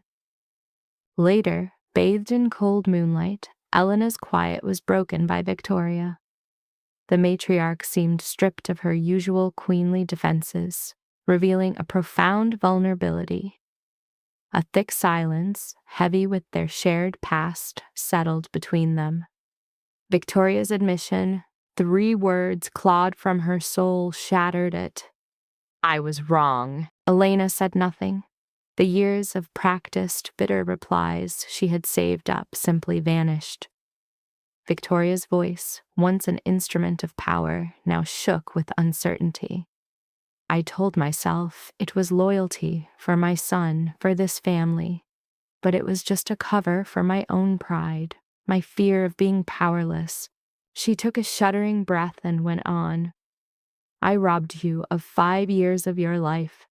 Later, bathed in cold moonlight, Elena's quiet was broken by Victoria. The matriarch seemed stripped of her usual queenly defenses, revealing a profound vulnerability. A thick silence, heavy with their shared past, settled between them. Victoria's admission, 3 words clawed from her soul, shattered it. "I was wrong." Elena said nothing. The years of practiced, bitter replies she had saved up simply vanished. Victoria's voice, once an instrument of power, now shook with uncertainty. "I told myself it was loyalty for my son, for this family, but it was just a cover for my own pride, my fear of being powerless." She took a shuddering breath and went on. "I robbed you of 5 years of your life,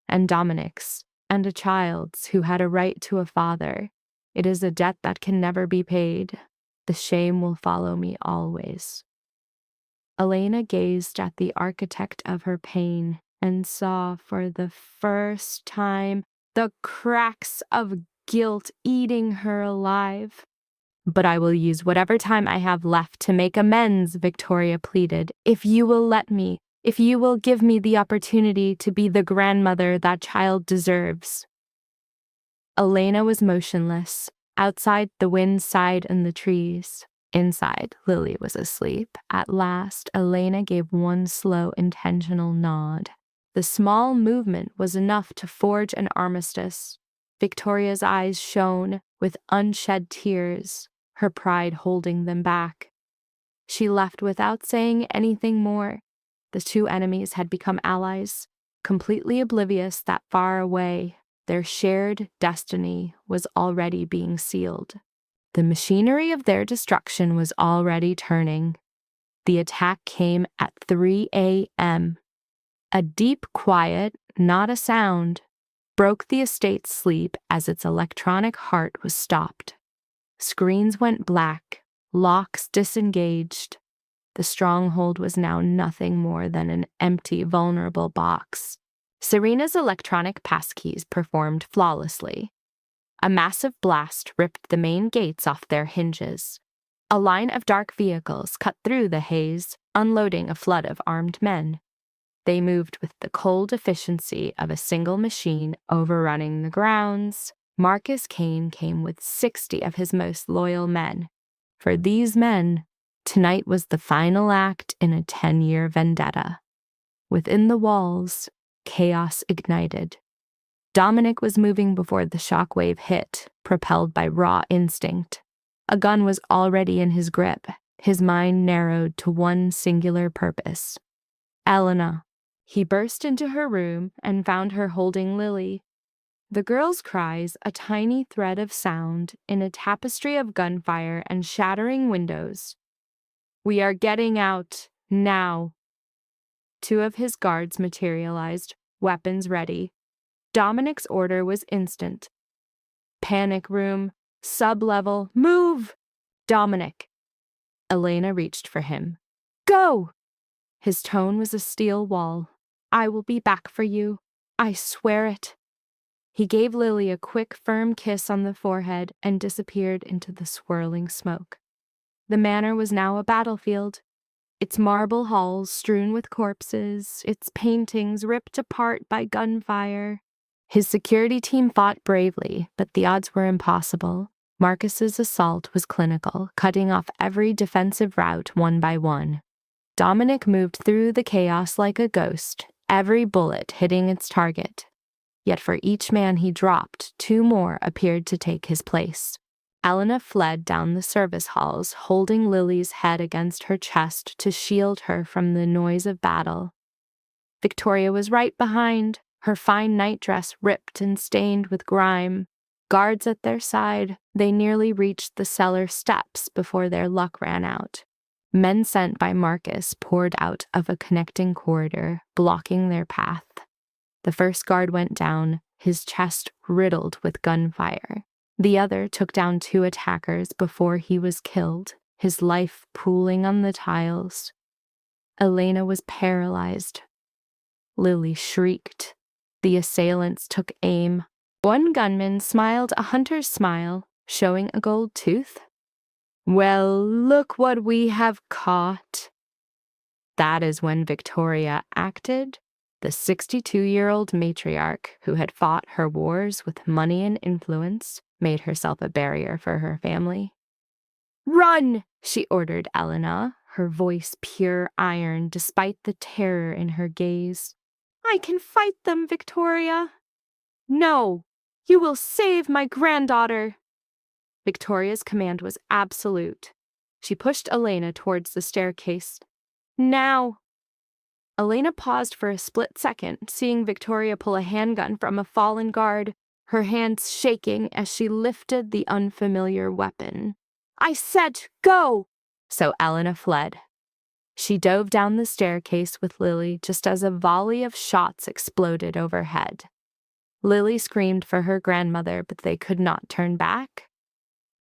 and Dominic's, and a child's who had a right to a father. It is a debt that can never be paid. The shame will follow me always." Elena gazed at the architect of her pain and saw for the first time the cracks of guilt eating her alive. "But I will use whatever time I have left to make amends," Victoria pleaded. "If you will let me, if you will give me the opportunity to be the grandmother that child deserves." Elena was motionless. Outside, the wind sighed in the trees. Inside, Lily was asleep. At last, Elena gave one slow, intentional nod. The small movement was enough to forge an armistice. Victoria's eyes shone with unshed tears, her pride holding them back. She left without saying anything more. The 2 enemies had become allies, completely oblivious that far away, their shared destiny was already being sealed. The machinery of their destruction was already turning. The attack came at 3 a.m. A deep quiet, not a sound, broke the estate's sleep as its electronic heart was stopped. Screens went black, locks disengaged. The stronghold was now nothing more than an empty, vulnerable box. Serena's electronic passkeys performed flawlessly. A massive blast ripped the main gates off their hinges. A line of dark vehicles cut through the haze, unloading a flood of armed men. They moved with the cold efficiency of a single machine overrunning the grounds. Marcus Kane came with 60 of his most loyal men. For these men, tonight was the final act in a 10-year vendetta. Within the walls, chaos ignited. Dominic was moving before the shockwave hit, propelled by raw instinct. A gun was already in his grip, his mind narrowed to one singular purpose. Elena. He burst into her room and found her holding Lily. The girl's cries, a tiny thread of sound in a tapestry of gunfire and shattering windows. "We are getting out, now." Two of his guards materialized, weapons ready. Dominic's order was instant. "Panic room, sub-level, move!" "Dominic." Elena reached for him. "Go!" His tone was a steel wall. "I will be back for you. I swear it." He gave Lily a quick, firm kiss on the forehead and disappeared into the swirling smoke. The manor was now a battlefield. Its marble halls strewn with corpses, its paintings ripped apart by gunfire. His security team fought bravely, but the odds were impossible. Marcus's assault was clinical, cutting off every defensive route one by one. Dominic moved through the chaos like a ghost, every bullet hitting its target. Yet for each man he dropped, two more appeared to take his place. Elena fled down the service halls, holding Lily's head against her chest to shield her from the noise of battle. Victoria was right behind, her fine nightdress ripped and stained with grime. Guards at their side, they nearly reached the cellar steps before their luck ran out. Men sent by Marcus poured out of a connecting corridor, blocking their path. The first guard went down, his chest riddled with gunfire. The other took down two attackers before he was killed, his life pooling on the tiles. Elena was paralyzed. Lily shrieked. The assailants took aim. One gunman smiled a hunter's smile, showing a gold tooth. "Well, look what we have caught." That is when Victoria acted. The 62-year-old matriarch, who had fought her wars with money and influence, made herself a barrier for her family. "Run!" she ordered Elena, her voice pure iron despite the terror in her gaze. "I can fight them, Victoria." "No, you will save my granddaughter." Victoria's command was absolute. She pushed Elena towards the staircase. "Now." Elena paused for a split second, seeing Victoria pull a handgun from a fallen guard, her hands shaking as she lifted the unfamiliar weapon. "I said go!" So Elena fled. She dove down the staircase with Lily just as a volley of shots exploded overhead. Lily screamed for her grandmother, but they could not turn back.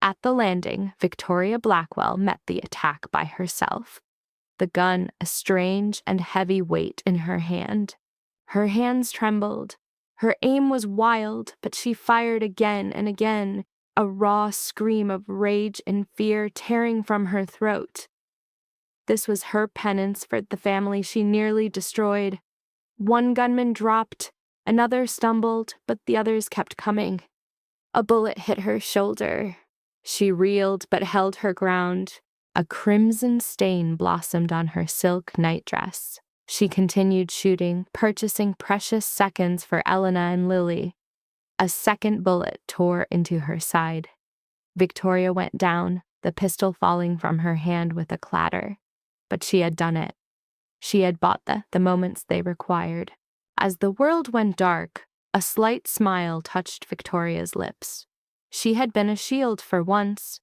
At the landing, Victoria Blackwell met the attack by herself. The gun a strange and heavy weight in her hand. Her hands trembled. Her aim was wild, but she fired again and again, a raw scream of rage and fear tearing from her throat. This was her penance for the family she nearly destroyed. One gunman dropped, another stumbled, but the others kept coming. A bullet hit her shoulder. She reeled but held her ground. A crimson stain blossomed on her silk nightdress. She continued shooting, purchasing precious seconds for Elena and Lily. A second bullet tore into her side. Victoria went down, the pistol falling from her hand with a clatter. But she had done it. She had bought the moments they required. As the world went dark, a slight smile touched Victoria's lips. She had been a shield for once,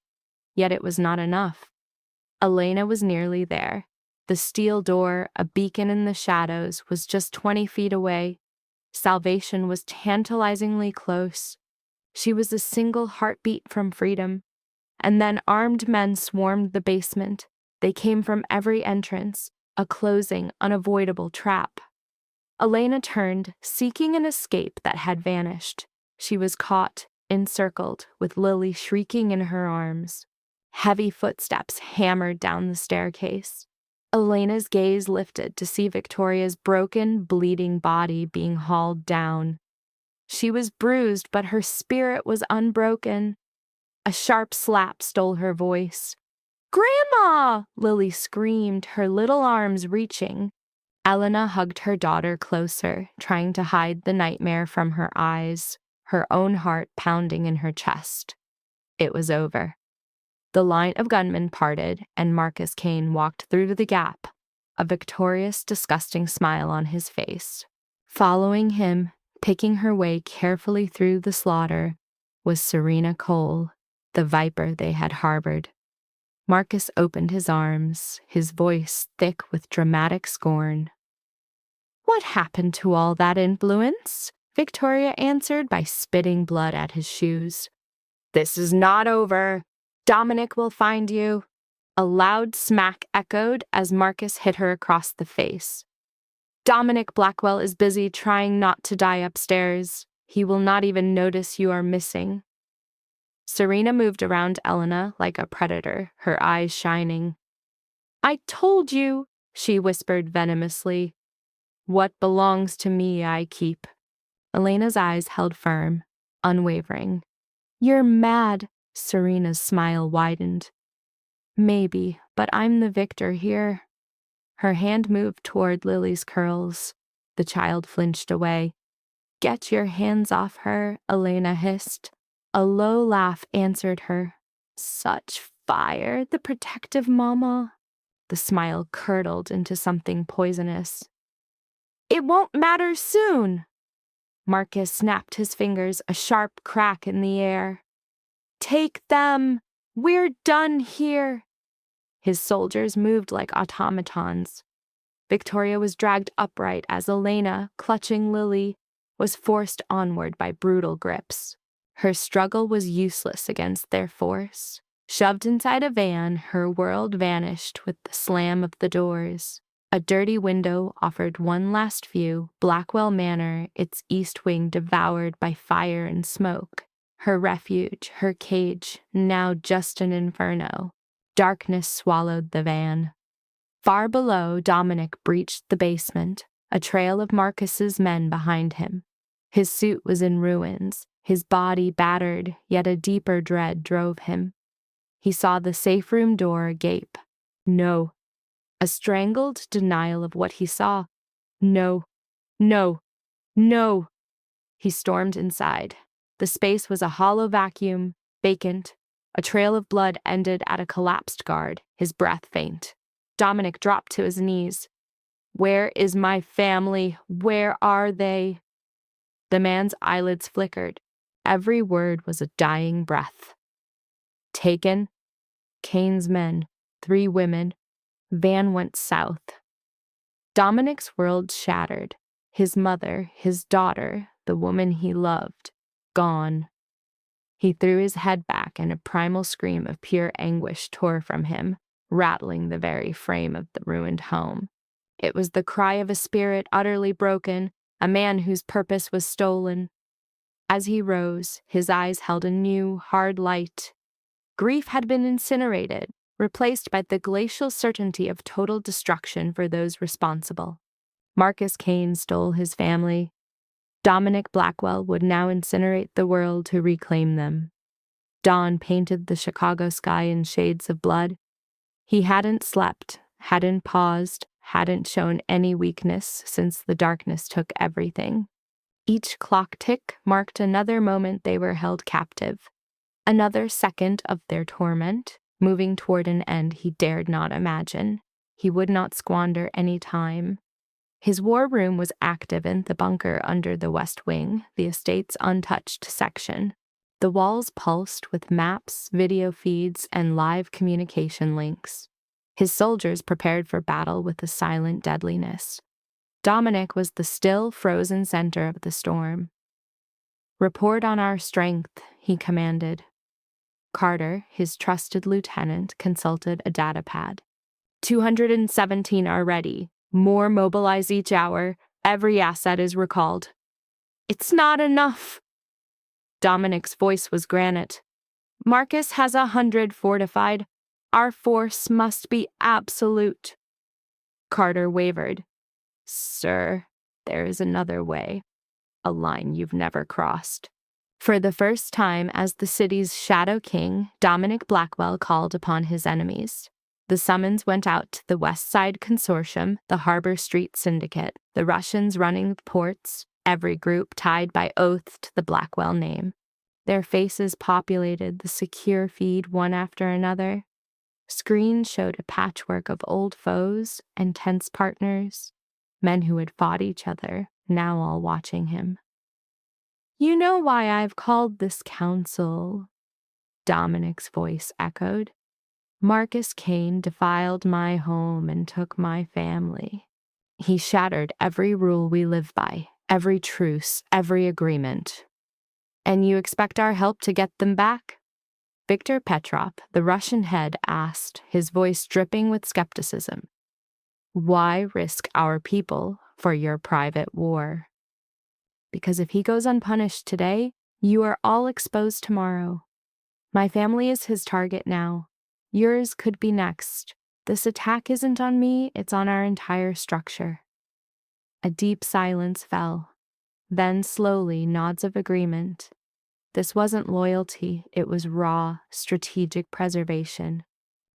yet it was not enough. Elena was nearly there. The steel door, a beacon in the shadows, was just 20 feet away. Salvation was tantalizingly close. She was a single heartbeat from freedom. And then armed men swarmed the basement. They came from every entrance, a closing, unavoidable trap. Elena turned, seeking an escape that had vanished. She was caught, encircled, with Lily shrieking in her arms. Heavy footsteps hammered down the staircase. Elena's gaze lifted to see Victoria's broken, bleeding body being hauled down. She was bruised, but her spirit was unbroken. A sharp slap stole her voice. "Grandma!" Lily screamed, her little arms reaching. Elena hugged her daughter closer, trying to hide the nightmare from her eyes, her own heart pounding in her chest. It was over. The line of gunmen parted, and Marcus Kane walked through the gap, a victorious, disgusting smile on his face. Following him, picking her way carefully through the slaughter, was Serena Cole, the viper they had harbored. Marcus opened his arms, his voice thick with dramatic scorn. "What happened to all that influence?" Victoria answered by spitting blood at his shoes. "This is not over. Dominic will find you." A loud smack echoed as Marcus hit her across the face. "Dominic Blackwell is busy trying not to die upstairs. He will not even notice you are missing." Serena moved around Elena like a predator, her eyes shining. "I told you," she whispered venomously. "What belongs to me I keep." Elena's eyes held firm, unwavering. "You're mad." Serena's smile widened. "Maybe, but I'm the victor here." Her hand moved toward Lily's curls. The child flinched away. "Get your hands off her," Elena hissed. A low laugh answered her. "Such fire, the protective mama." The smile curdled into something poisonous. "It won't matter soon." Marcus snapped his fingers, a sharp crack in the air. "Take them! We're done here!" His soldiers moved like automatons. Victoria was dragged upright as Elena, clutching Lily, was forced onward by brutal grips. Her struggle was useless against their force. Shoved inside a van, her world vanished with the slam of the doors. A dirty window offered one last view, Blackwell Manor, its east wing devoured by fire and smoke. Her refuge, her cage, now just an inferno. Darkness swallowed the van. Far below, Dominic breached the basement, a trail of Marcus's men behind him. His suit was in ruins, his body battered, yet a deeper dread drove him. He saw the safe room door gape. No. A strangled denial of what he saw. No. No. No. He stormed inside. The space was a hollow vacuum, vacant. A trail of blood ended at a collapsed guard, his breath faint. Dominic dropped to his knees. "Where is my family? Where are they?" The man's eyelids flickered. Every word was a dying breath. "Taken. Kane's men. 3 women. Van went south." Dominic's world shattered. His mother, his daughter, the woman he loved, gone. He threw his head back and a primal scream of pure anguish tore from him, rattling the very frame of the ruined home. It was the cry of a spirit utterly broken, a man whose purpose was stolen. As he rose, his eyes held a new, hard light. Grief had been incinerated, replaced by the glacial certainty of total destruction for those responsible. Marcus Kane stole his family. Dominic Blackwell would now incinerate the world to reclaim them. Dawn painted the Chicago sky in shades of blood. He hadn't slept, hadn't paused, hadn't shown any weakness since the darkness took everything. Each clock tick marked another moment they were held captive, another second of their torment, moving toward an end he dared not imagine. He would not squander any time. His war room was active in the bunker under the west wing, the estate's untouched section. The walls pulsed with maps, video feeds, and live communication links. His soldiers prepared for battle with a silent deadliness. Dominic was the still, frozen center of the storm. "Report on our strength," he commanded. Carter, his trusted lieutenant, consulted a data pad. 217 are ready. More mobilize each hour. Every asset is recalled." "It's not enough." Dominic's voice was granite. "Marcus has 100 fortified. Our force must be absolute." Carter wavered. "Sir, there is another way. A line you've never crossed." For the first time as the city's shadow king, Dominic Blackwell called upon his enemies. The summons went out to the West Side Consortium, the Harbor Street Syndicate, the Russians running the ports, every group tied by oath to the Blackwell name. Their faces populated the secure feed one after another. Screens showed a patchwork of old foes and tense partners, men who had fought each other, now all watching him. "You know why I've called this council," Dominic's voice echoed. "Marcus Kane defiled my home and took my family. He shattered every rule we live by, every truce, every agreement. And you expect our help to get them back?" Viktor Petrov, the Russian head, asked, his voice dripping with skepticism. "Why risk our people for your private war?" "Because if he goes unpunished today, you are all exposed tomorrow. My family is his target now. Yours could be next. This attack isn't on me, it's on our entire structure." A deep silence fell. Then slowly, nods of agreement. This wasn't loyalty, it was raw, strategic preservation.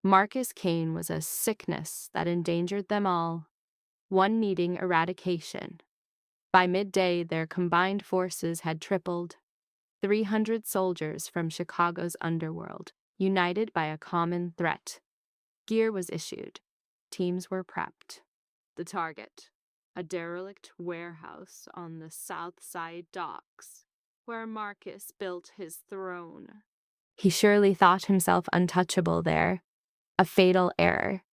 Marcus Kane was a sickness that endangered them all, one needing eradication. By midday, their combined forces had tripled. 300 soldiers from Chicago's underworld, united by a common threat. Gear was issued. Teams were prepped. The target, a derelict warehouse on the South Side docks, where Marcus built his throne. He surely thought himself untouchable there. A fatal error.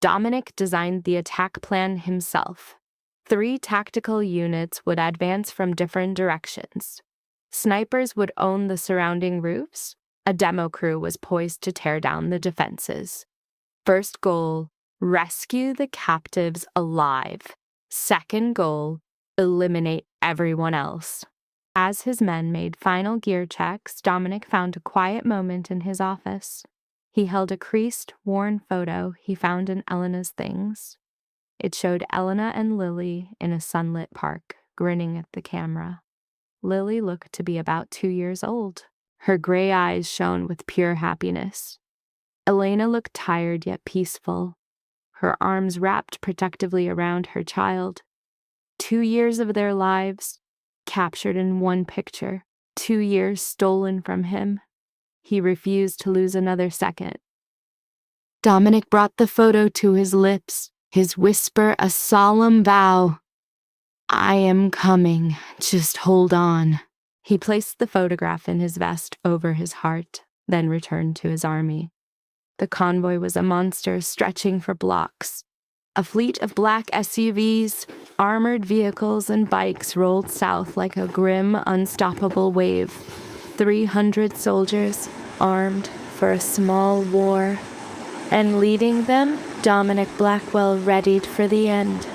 Dominic designed the attack plan himself. 3 tactical units would advance from different directions. Snipers would own the surrounding roofs. A demo crew was poised to tear down the defenses. First goal, rescue the captives alive. Second goal, eliminate everyone else. As his men made final gear checks, Dominic found a quiet moment in his office. He held a creased, worn photo he found in Elena's things. It showed Elena and Lily in a sunlit park, grinning at the camera. Lily looked to be about 2 years old. Her gray eyes shone with pure happiness. Elena looked tired yet peaceful, her arms wrapped protectively around her child. 2 years of their lives, captured in one picture, 2 years stolen from him. He refused to lose another second. Dominic brought the photo to his lips, his whisper a solemn vow. "I am coming, just hold on." He placed the photograph in his vest over his heart, then returned to his army. The convoy was a monster stretching for blocks. A fleet of black SUVs, armored vehicles, and bikes rolled south like a grim, unstoppable wave. 300 soldiers, armed for a small war. And leading them, Dominic Blackwell readied for the end.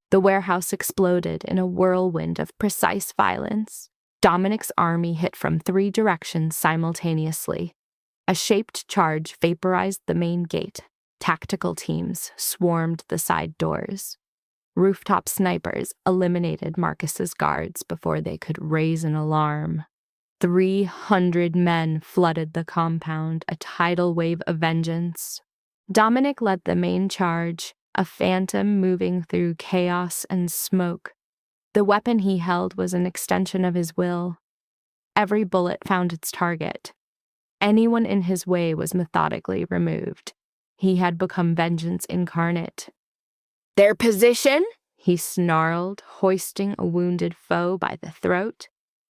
The warehouse exploded in a whirlwind of precise violence. Dominic's army hit from 3 directions simultaneously. A shaped charge vaporized the main gate. Tactical teams swarmed the side doors. Rooftop snipers eliminated Marcus's guards before they could raise an alarm. 300 men flooded the compound, a tidal wave of vengeance. Dominic led the main charge, a phantom moving through chaos and smoke. The weapon he held was an extension of his will. Every bullet found its target. Anyone in his way was methodically removed. He had become vengeance incarnate. "Their position?" he snarled, hoisting a wounded foe by the throat.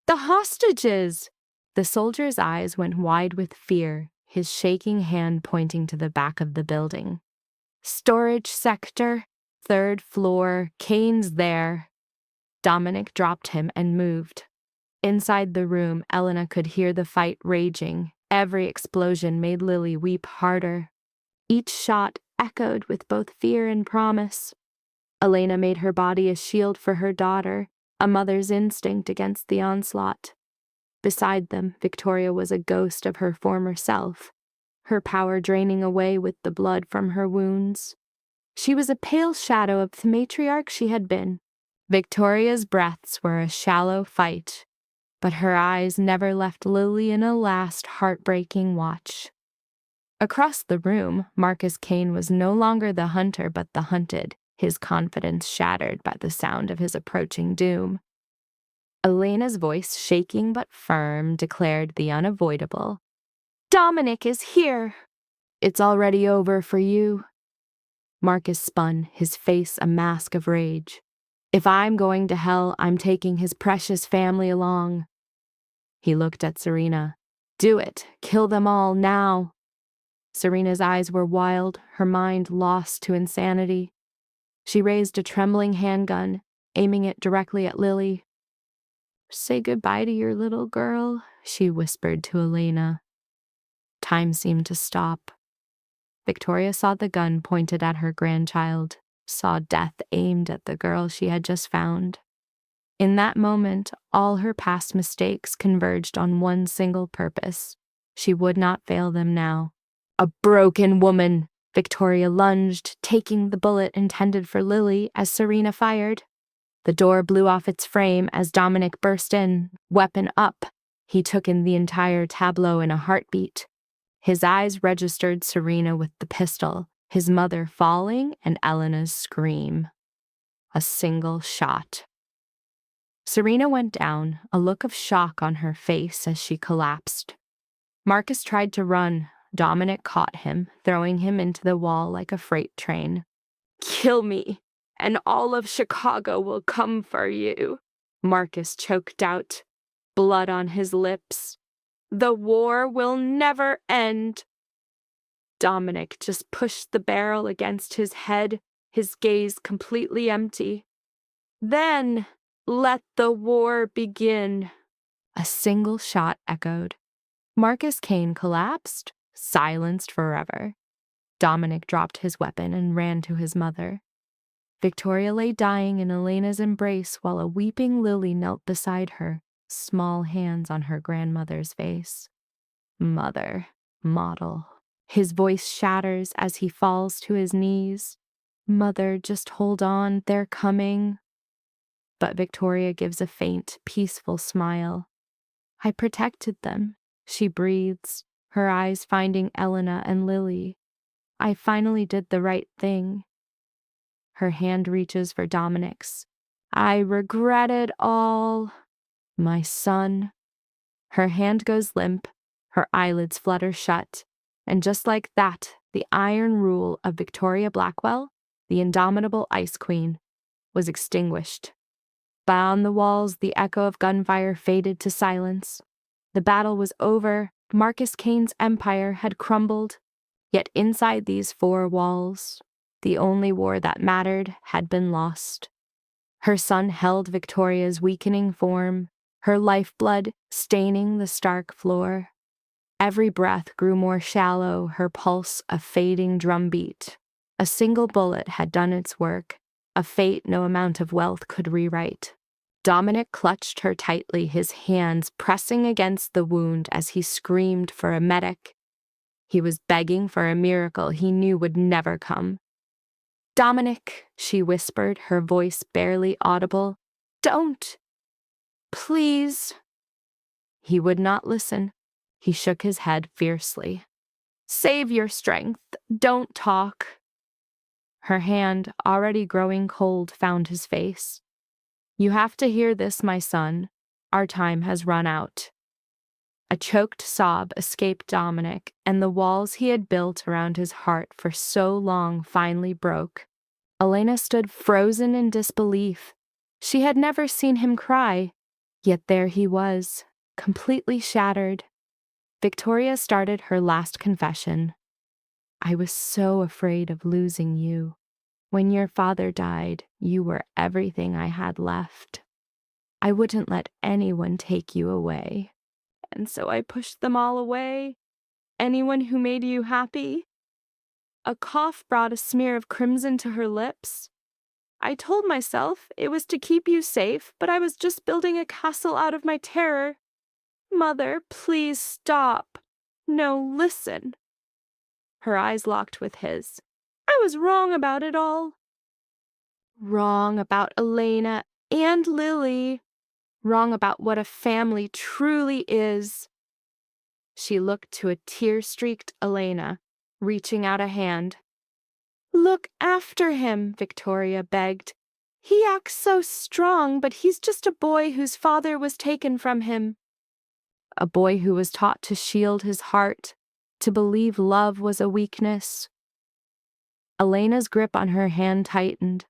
"The hostages!" The soldier's eyes went wide with fear, his shaking hand pointing to the back of the building. "Storage sector, 3rd floor, Kane's there." Dominic dropped him and moved. Inside the room, Elena could hear the fight raging. Every explosion made Lily weep harder. Each shot echoed with both fear and promise. Elena made her body a shield for her daughter, a mother's instinct against the onslaught. Beside them, Victoria was a ghost of her former self, her power draining away with the blood from her wounds. She was a pale shadow of the matriarch she had been. Victoria's breaths were a shallow fight, but her eyes never left Lily in a last heartbreaking watch. Across the room, Marcus Kane was no longer the hunter but the hunted, his confidence shattered by the sound of his approaching doom. Elena's voice, shaking but firm, declared the unavoidable. Dominic is here! It's already over for you. Marcus spun, his face a mask of rage. If I'm going to hell, I'm taking his precious family along. He looked at Serena. Do it. Kill them all, now. Serena's eyes were wild, her mind lost to insanity. She raised a trembling handgun, aiming it directly at Lily. Say goodbye to your little girl, she whispered to Elena. Time seemed to stop. Victoria saw the gun pointed at her grandchild, saw death aimed at the girl she had just found. In that moment, all her past mistakes converged on one single purpose. She would not fail them now. A broken woman! Victoria lunged, taking the bullet intended for Lily as Serena fired. The door blew off its frame as Dominic burst in, weapon up. He took in the entire tableau in a heartbeat. His eyes registered Serena with the pistol, his mother falling, and Elena's scream. A single shot. Serena went down, a look of shock on her face as she collapsed. Marcus tried to run. Dominic caught him, throwing him into the wall like a freight train. Kill me, and all of Chicago will come for you, Marcus choked out, blood on his lips. The war will never end. Dominic just pushed the barrel against his head, his gaze completely empty. Then let the war begin. A single shot echoed. Marcus Kane collapsed, silenced forever. Dominic dropped his weapon and ran to his mother. Victoria lay dying in Elena's embrace while a weeping Lily knelt beside her, small hands on her grandmother's face. Mother, model. His voice shatters as he falls to his knees. Mother, just hold on, they're coming. But Victoria gives a faint, peaceful smile. I protected them, she breathes, her eyes finding Elena and Lily. I finally did the right thing. Her hand reaches for Dominic's. I regret it all. My son. Her hand goes limp, her eyelids flutter shut, and just like that, the iron rule of Victoria Blackwell, the indomitable Ice Queen, was extinguished. Beyond the walls, the echo of gunfire faded to silence. The battle was over. Marcus Kane's empire had crumbled. Yet inside these four walls, the only war that mattered had been lost. Her son held Victoria's weakening form, her lifeblood staining the stark floor. Every breath grew more shallow, her pulse a fading drumbeat. A single bullet had done its work, a fate no amount of wealth could rewrite. Dominic clutched her tightly, his hands pressing against the wound as he screamed for a medic. He was begging for a miracle he knew would never come. Dominic, she whispered, her voice barely audible. Don't. Please. He would not listen. He shook his head fiercely. Save your strength. Don't talk. Her hand, already growing cold, found his face. You have to hear this, my son. Our time has run out. A choked sob escaped Dominic, and the walls he had built around his heart for so long finally broke. Elena stood frozen in disbelief. She had never seen him cry, yet there he was, completely shattered. Victoria started her last confession. I was so afraid of losing you. When your father died, you were everything I had left. I wouldn't let anyone take you away. And so I pushed them all away. Anyone who made you happy. A cough brought a smear of crimson to her lips. I told myself it was to keep you safe, but I was just building a castle out of my terror. Mother, please stop. No, listen. Her eyes locked with his. I was wrong about it all. Wrong about Elena and Lily. Wrong about what a family truly is. She looked to a tear-streaked Elena, reaching out a hand. Look after him, Victoria begged. He acts so strong, but he's just a boy whose father was taken from him. A boy who was taught to shield his heart, to believe love was a weakness. Elena's grip on her hand tightened.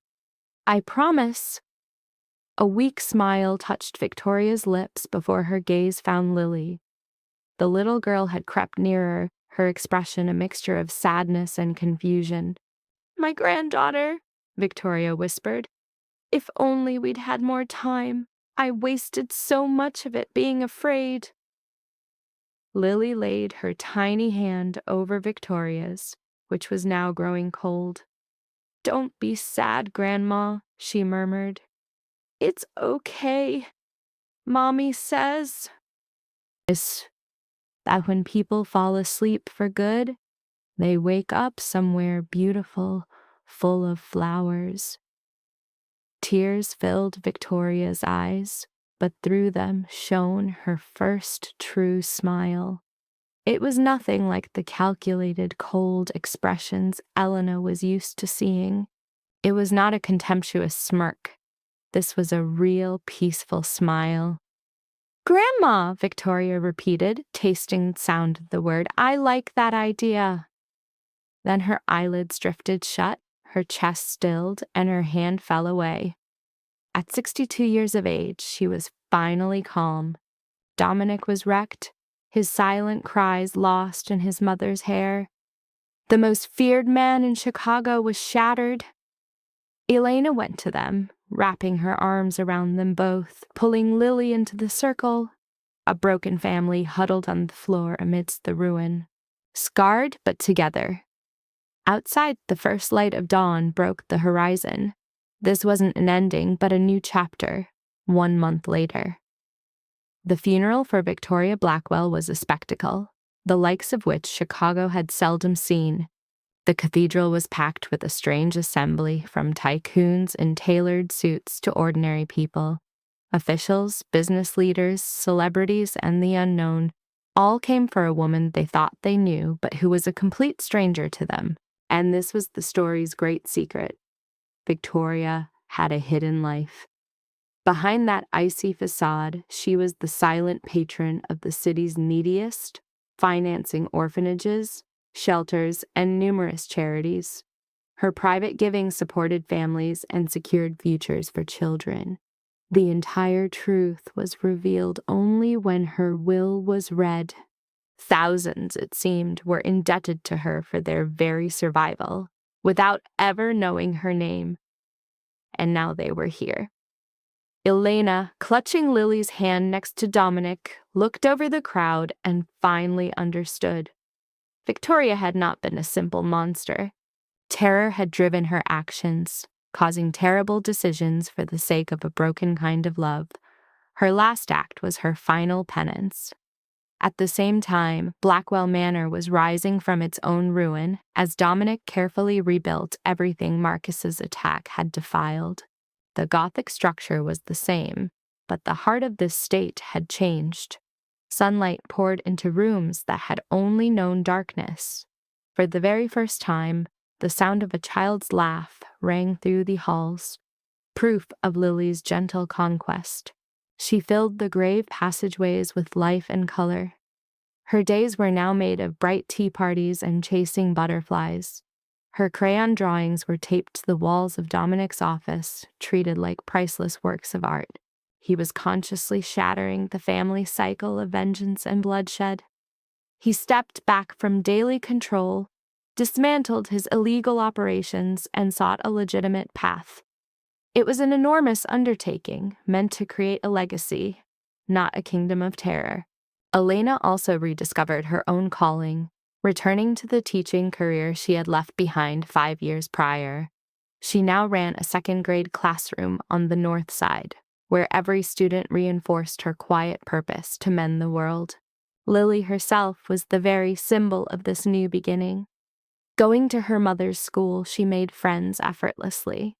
I promise. A weak smile touched Victoria's lips before her gaze found Lily. The little girl had crept nearer, her expression a mixture of sadness and confusion. My granddaughter, Victoria whispered. If only we'd had more time. I wasted so much of it being afraid. Lily laid her tiny hand over Victoria's, which was now growing cold. Don't be sad, Grandma, she murmured. It's okay. Mommy says that when people fall asleep for good, they wake up somewhere beautiful, full of flowers. Tears filled Victoria's eyes, but through them shone her first true smile. It was nothing like the calculated, cold expressions Elena was used to seeing. It was not a contemptuous smirk. This was a real, peaceful smile. Grandma, Victoria repeated, tasting the sound of the word. I like that idea. Then her eyelids drifted shut, her chest stilled, and her hand fell away. At 62 years of age, she was finally calm. Dominic was wrecked, his silent cries lost in his mother's hair. The most feared man in Chicago was shattered. Elena went to them, wrapping her arms around them both, pulling Lily into the circle. A broken family huddled on the floor amidst the ruin, scarred but together. Outside, the first light of dawn broke the horizon. This wasn't an ending, but a new chapter, 1 month later. The funeral for Victoria Blackwell was a spectacle, the likes of which Chicago had seldom seen. The cathedral was packed with a strange assembly, from tycoons in tailored suits to ordinary people. Officials, business leaders, celebrities, and the unknown all came for a woman they thought they knew, but who was a complete stranger to them. And this was the story's great secret. Victoria had a hidden life. Behind that icy facade, she was the silent patron of the city's neediest, financing orphanages, shelters, and numerous charities. Her private giving supported families and secured futures for children. The entire truth was revealed only when her will was read. Thousands, it seemed, were indebted to her for their very survival, without ever knowing her name. And now they were here. Elena, clutching Lily's hand next to Dominic, looked over the crowd and finally understood. Victoria had not been a simple monster. Terror had driven her actions, causing terrible decisions for the sake of a broken kind of love. Her last act was her final penance. At the same time, Blackwell Manor was rising from its own ruin as Dominic carefully rebuilt everything Marcus's attack had defiled. The Gothic structure was the same, but the heart of this state had changed. Sunlight poured into rooms that had only known darkness. For the very first time, the sound of a child's laugh rang through the halls, proof of Lily's gentle conquest. She filled the grave passageways with life and color. Her days were now made of bright tea parties and chasing butterflies. Her crayon drawings were taped to the walls of Dominic's office, treated like priceless works of art. He was consciously shattering the family cycle of vengeance and bloodshed. He stepped back from daily control, dismantled his illegal operations, and sought a legitimate path. It was an enormous undertaking, meant to create a legacy, not a kingdom of terror. Elena also rediscovered her own calling, returning to the teaching career she had left behind 5 years prior. She now ran a second-grade classroom on the north side, where every student reinforced her quiet purpose to mend the world. Lily herself was the very symbol of this new beginning. Going to her mother's school, she made friends effortlessly.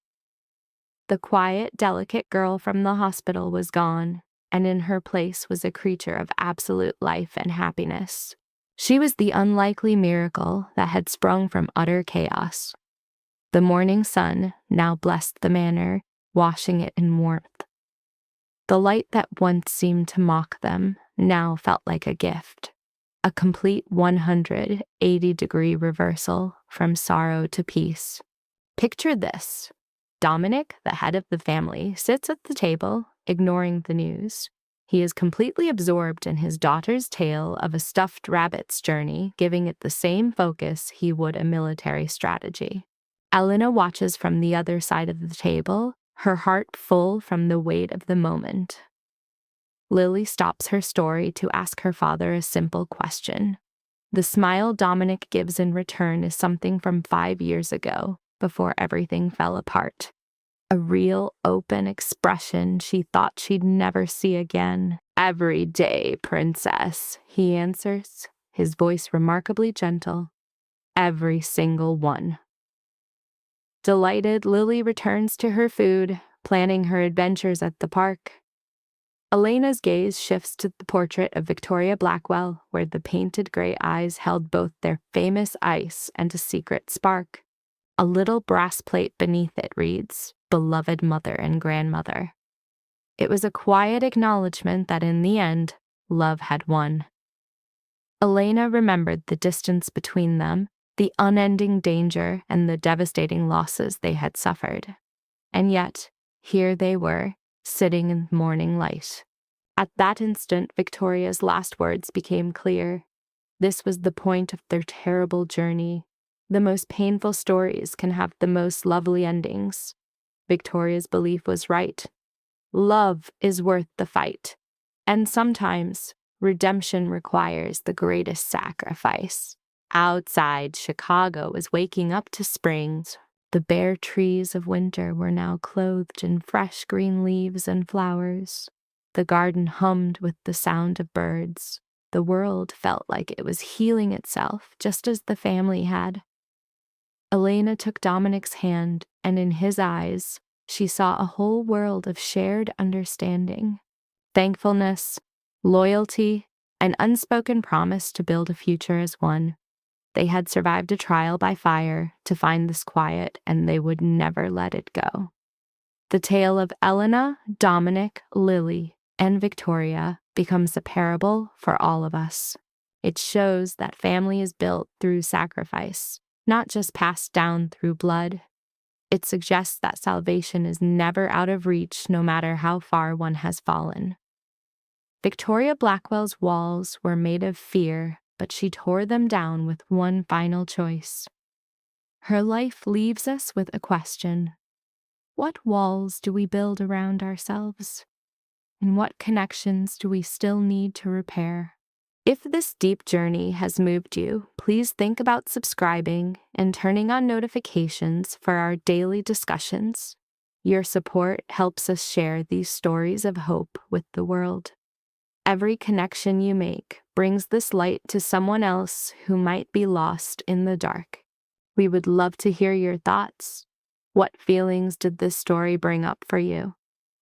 The quiet, delicate girl from the hospital was gone, and in her place was a creature of absolute life and happiness. She was the unlikely miracle that had sprung from utter chaos. The morning sun now blessed the manor, washing it in warmth. The light that once seemed to mock them now felt like a gift, a complete 180-degree reversal from sorrow to peace. Picture this. Dominic, the head of the family, sits at the table, ignoring the news. He is completely absorbed in his daughter's tale of a stuffed rabbit's journey, giving it the same focus he would a military strategy. Elena watches from the other side of the table, her heart full from the weight of the moment. Lily stops her story to ask her father a simple question. The smile Dominic gives in return is something from 5 years ago, before everything fell apart. A real, open expression she thought she'd never see again. "Every day, princess," he answers, his voice remarkably gentle. "Every single one." Delighted, Lily returns to her food, planning her adventures at the park. Elena's gaze shifts to the portrait of Victoria Blackwell, where the painted gray eyes held both their famous ice and a secret spark. A little brass plate beneath it reads, "Beloved Mother and Grandmother." It was a quiet acknowledgement that in the end, love had won. Elena remembered the distance between them, the unending danger and the devastating losses they had suffered. And yet, here they were, sitting in the morning light. At that instant, Victoria's last words became clear. This was the point of their terrible journey. The most painful stories can have the most lovely endings. Victoria's belief was right. Love is worth the fight. And sometimes, redemption requires the greatest sacrifice. Outside, Chicago was waking up to spring. The bare trees of winter were now clothed in fresh green leaves and flowers. The garden hummed with the sound of birds. The world felt like it was healing itself, just as the family had. Elena took Dominic's hand, and in his eyes, she saw a whole world of shared understanding, thankfulness, loyalty, an unspoken promise to build a future as one. They had survived a trial by fire to find this quiet, and they would never let it go. The tale of Elena, Dominic, Lily, and Victoria becomes a parable for all of us. It shows that family is built through sacrifice, not just passed down through blood. It suggests that salvation is never out of reach, no matter how far one has fallen. Victoria Blackwell's walls were made of fear, but she tore them down with one final choice. Her life leaves us with a question. What walls do we build around ourselves? And what connections do we still need to repair? If this deep journey has moved you, please think about subscribing and turning on notifications for our daily discussions. Your support helps us share these stories of hope with the world. Every connection you make brings this light to someone else who might be lost in the dark. We would love to hear your thoughts. What feelings did this story bring up for you?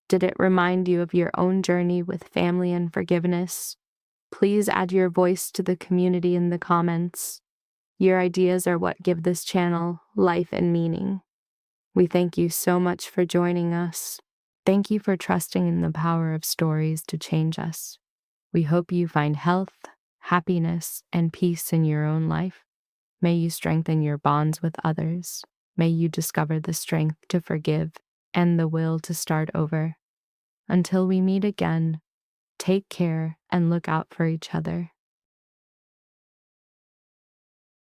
Did it remind you of your own journey with family and forgiveness? Please add your voice to the community in the comments. Your ideas are what give this channel life and meaning. We thank you so much for joining us. Thank you for trusting in the power of stories to change us. We hope you find health, happiness, and peace in your own life. May you strengthen your bonds with others. May you discover the strength to forgive and the will to start over. Until we meet again, take care and look out for each other.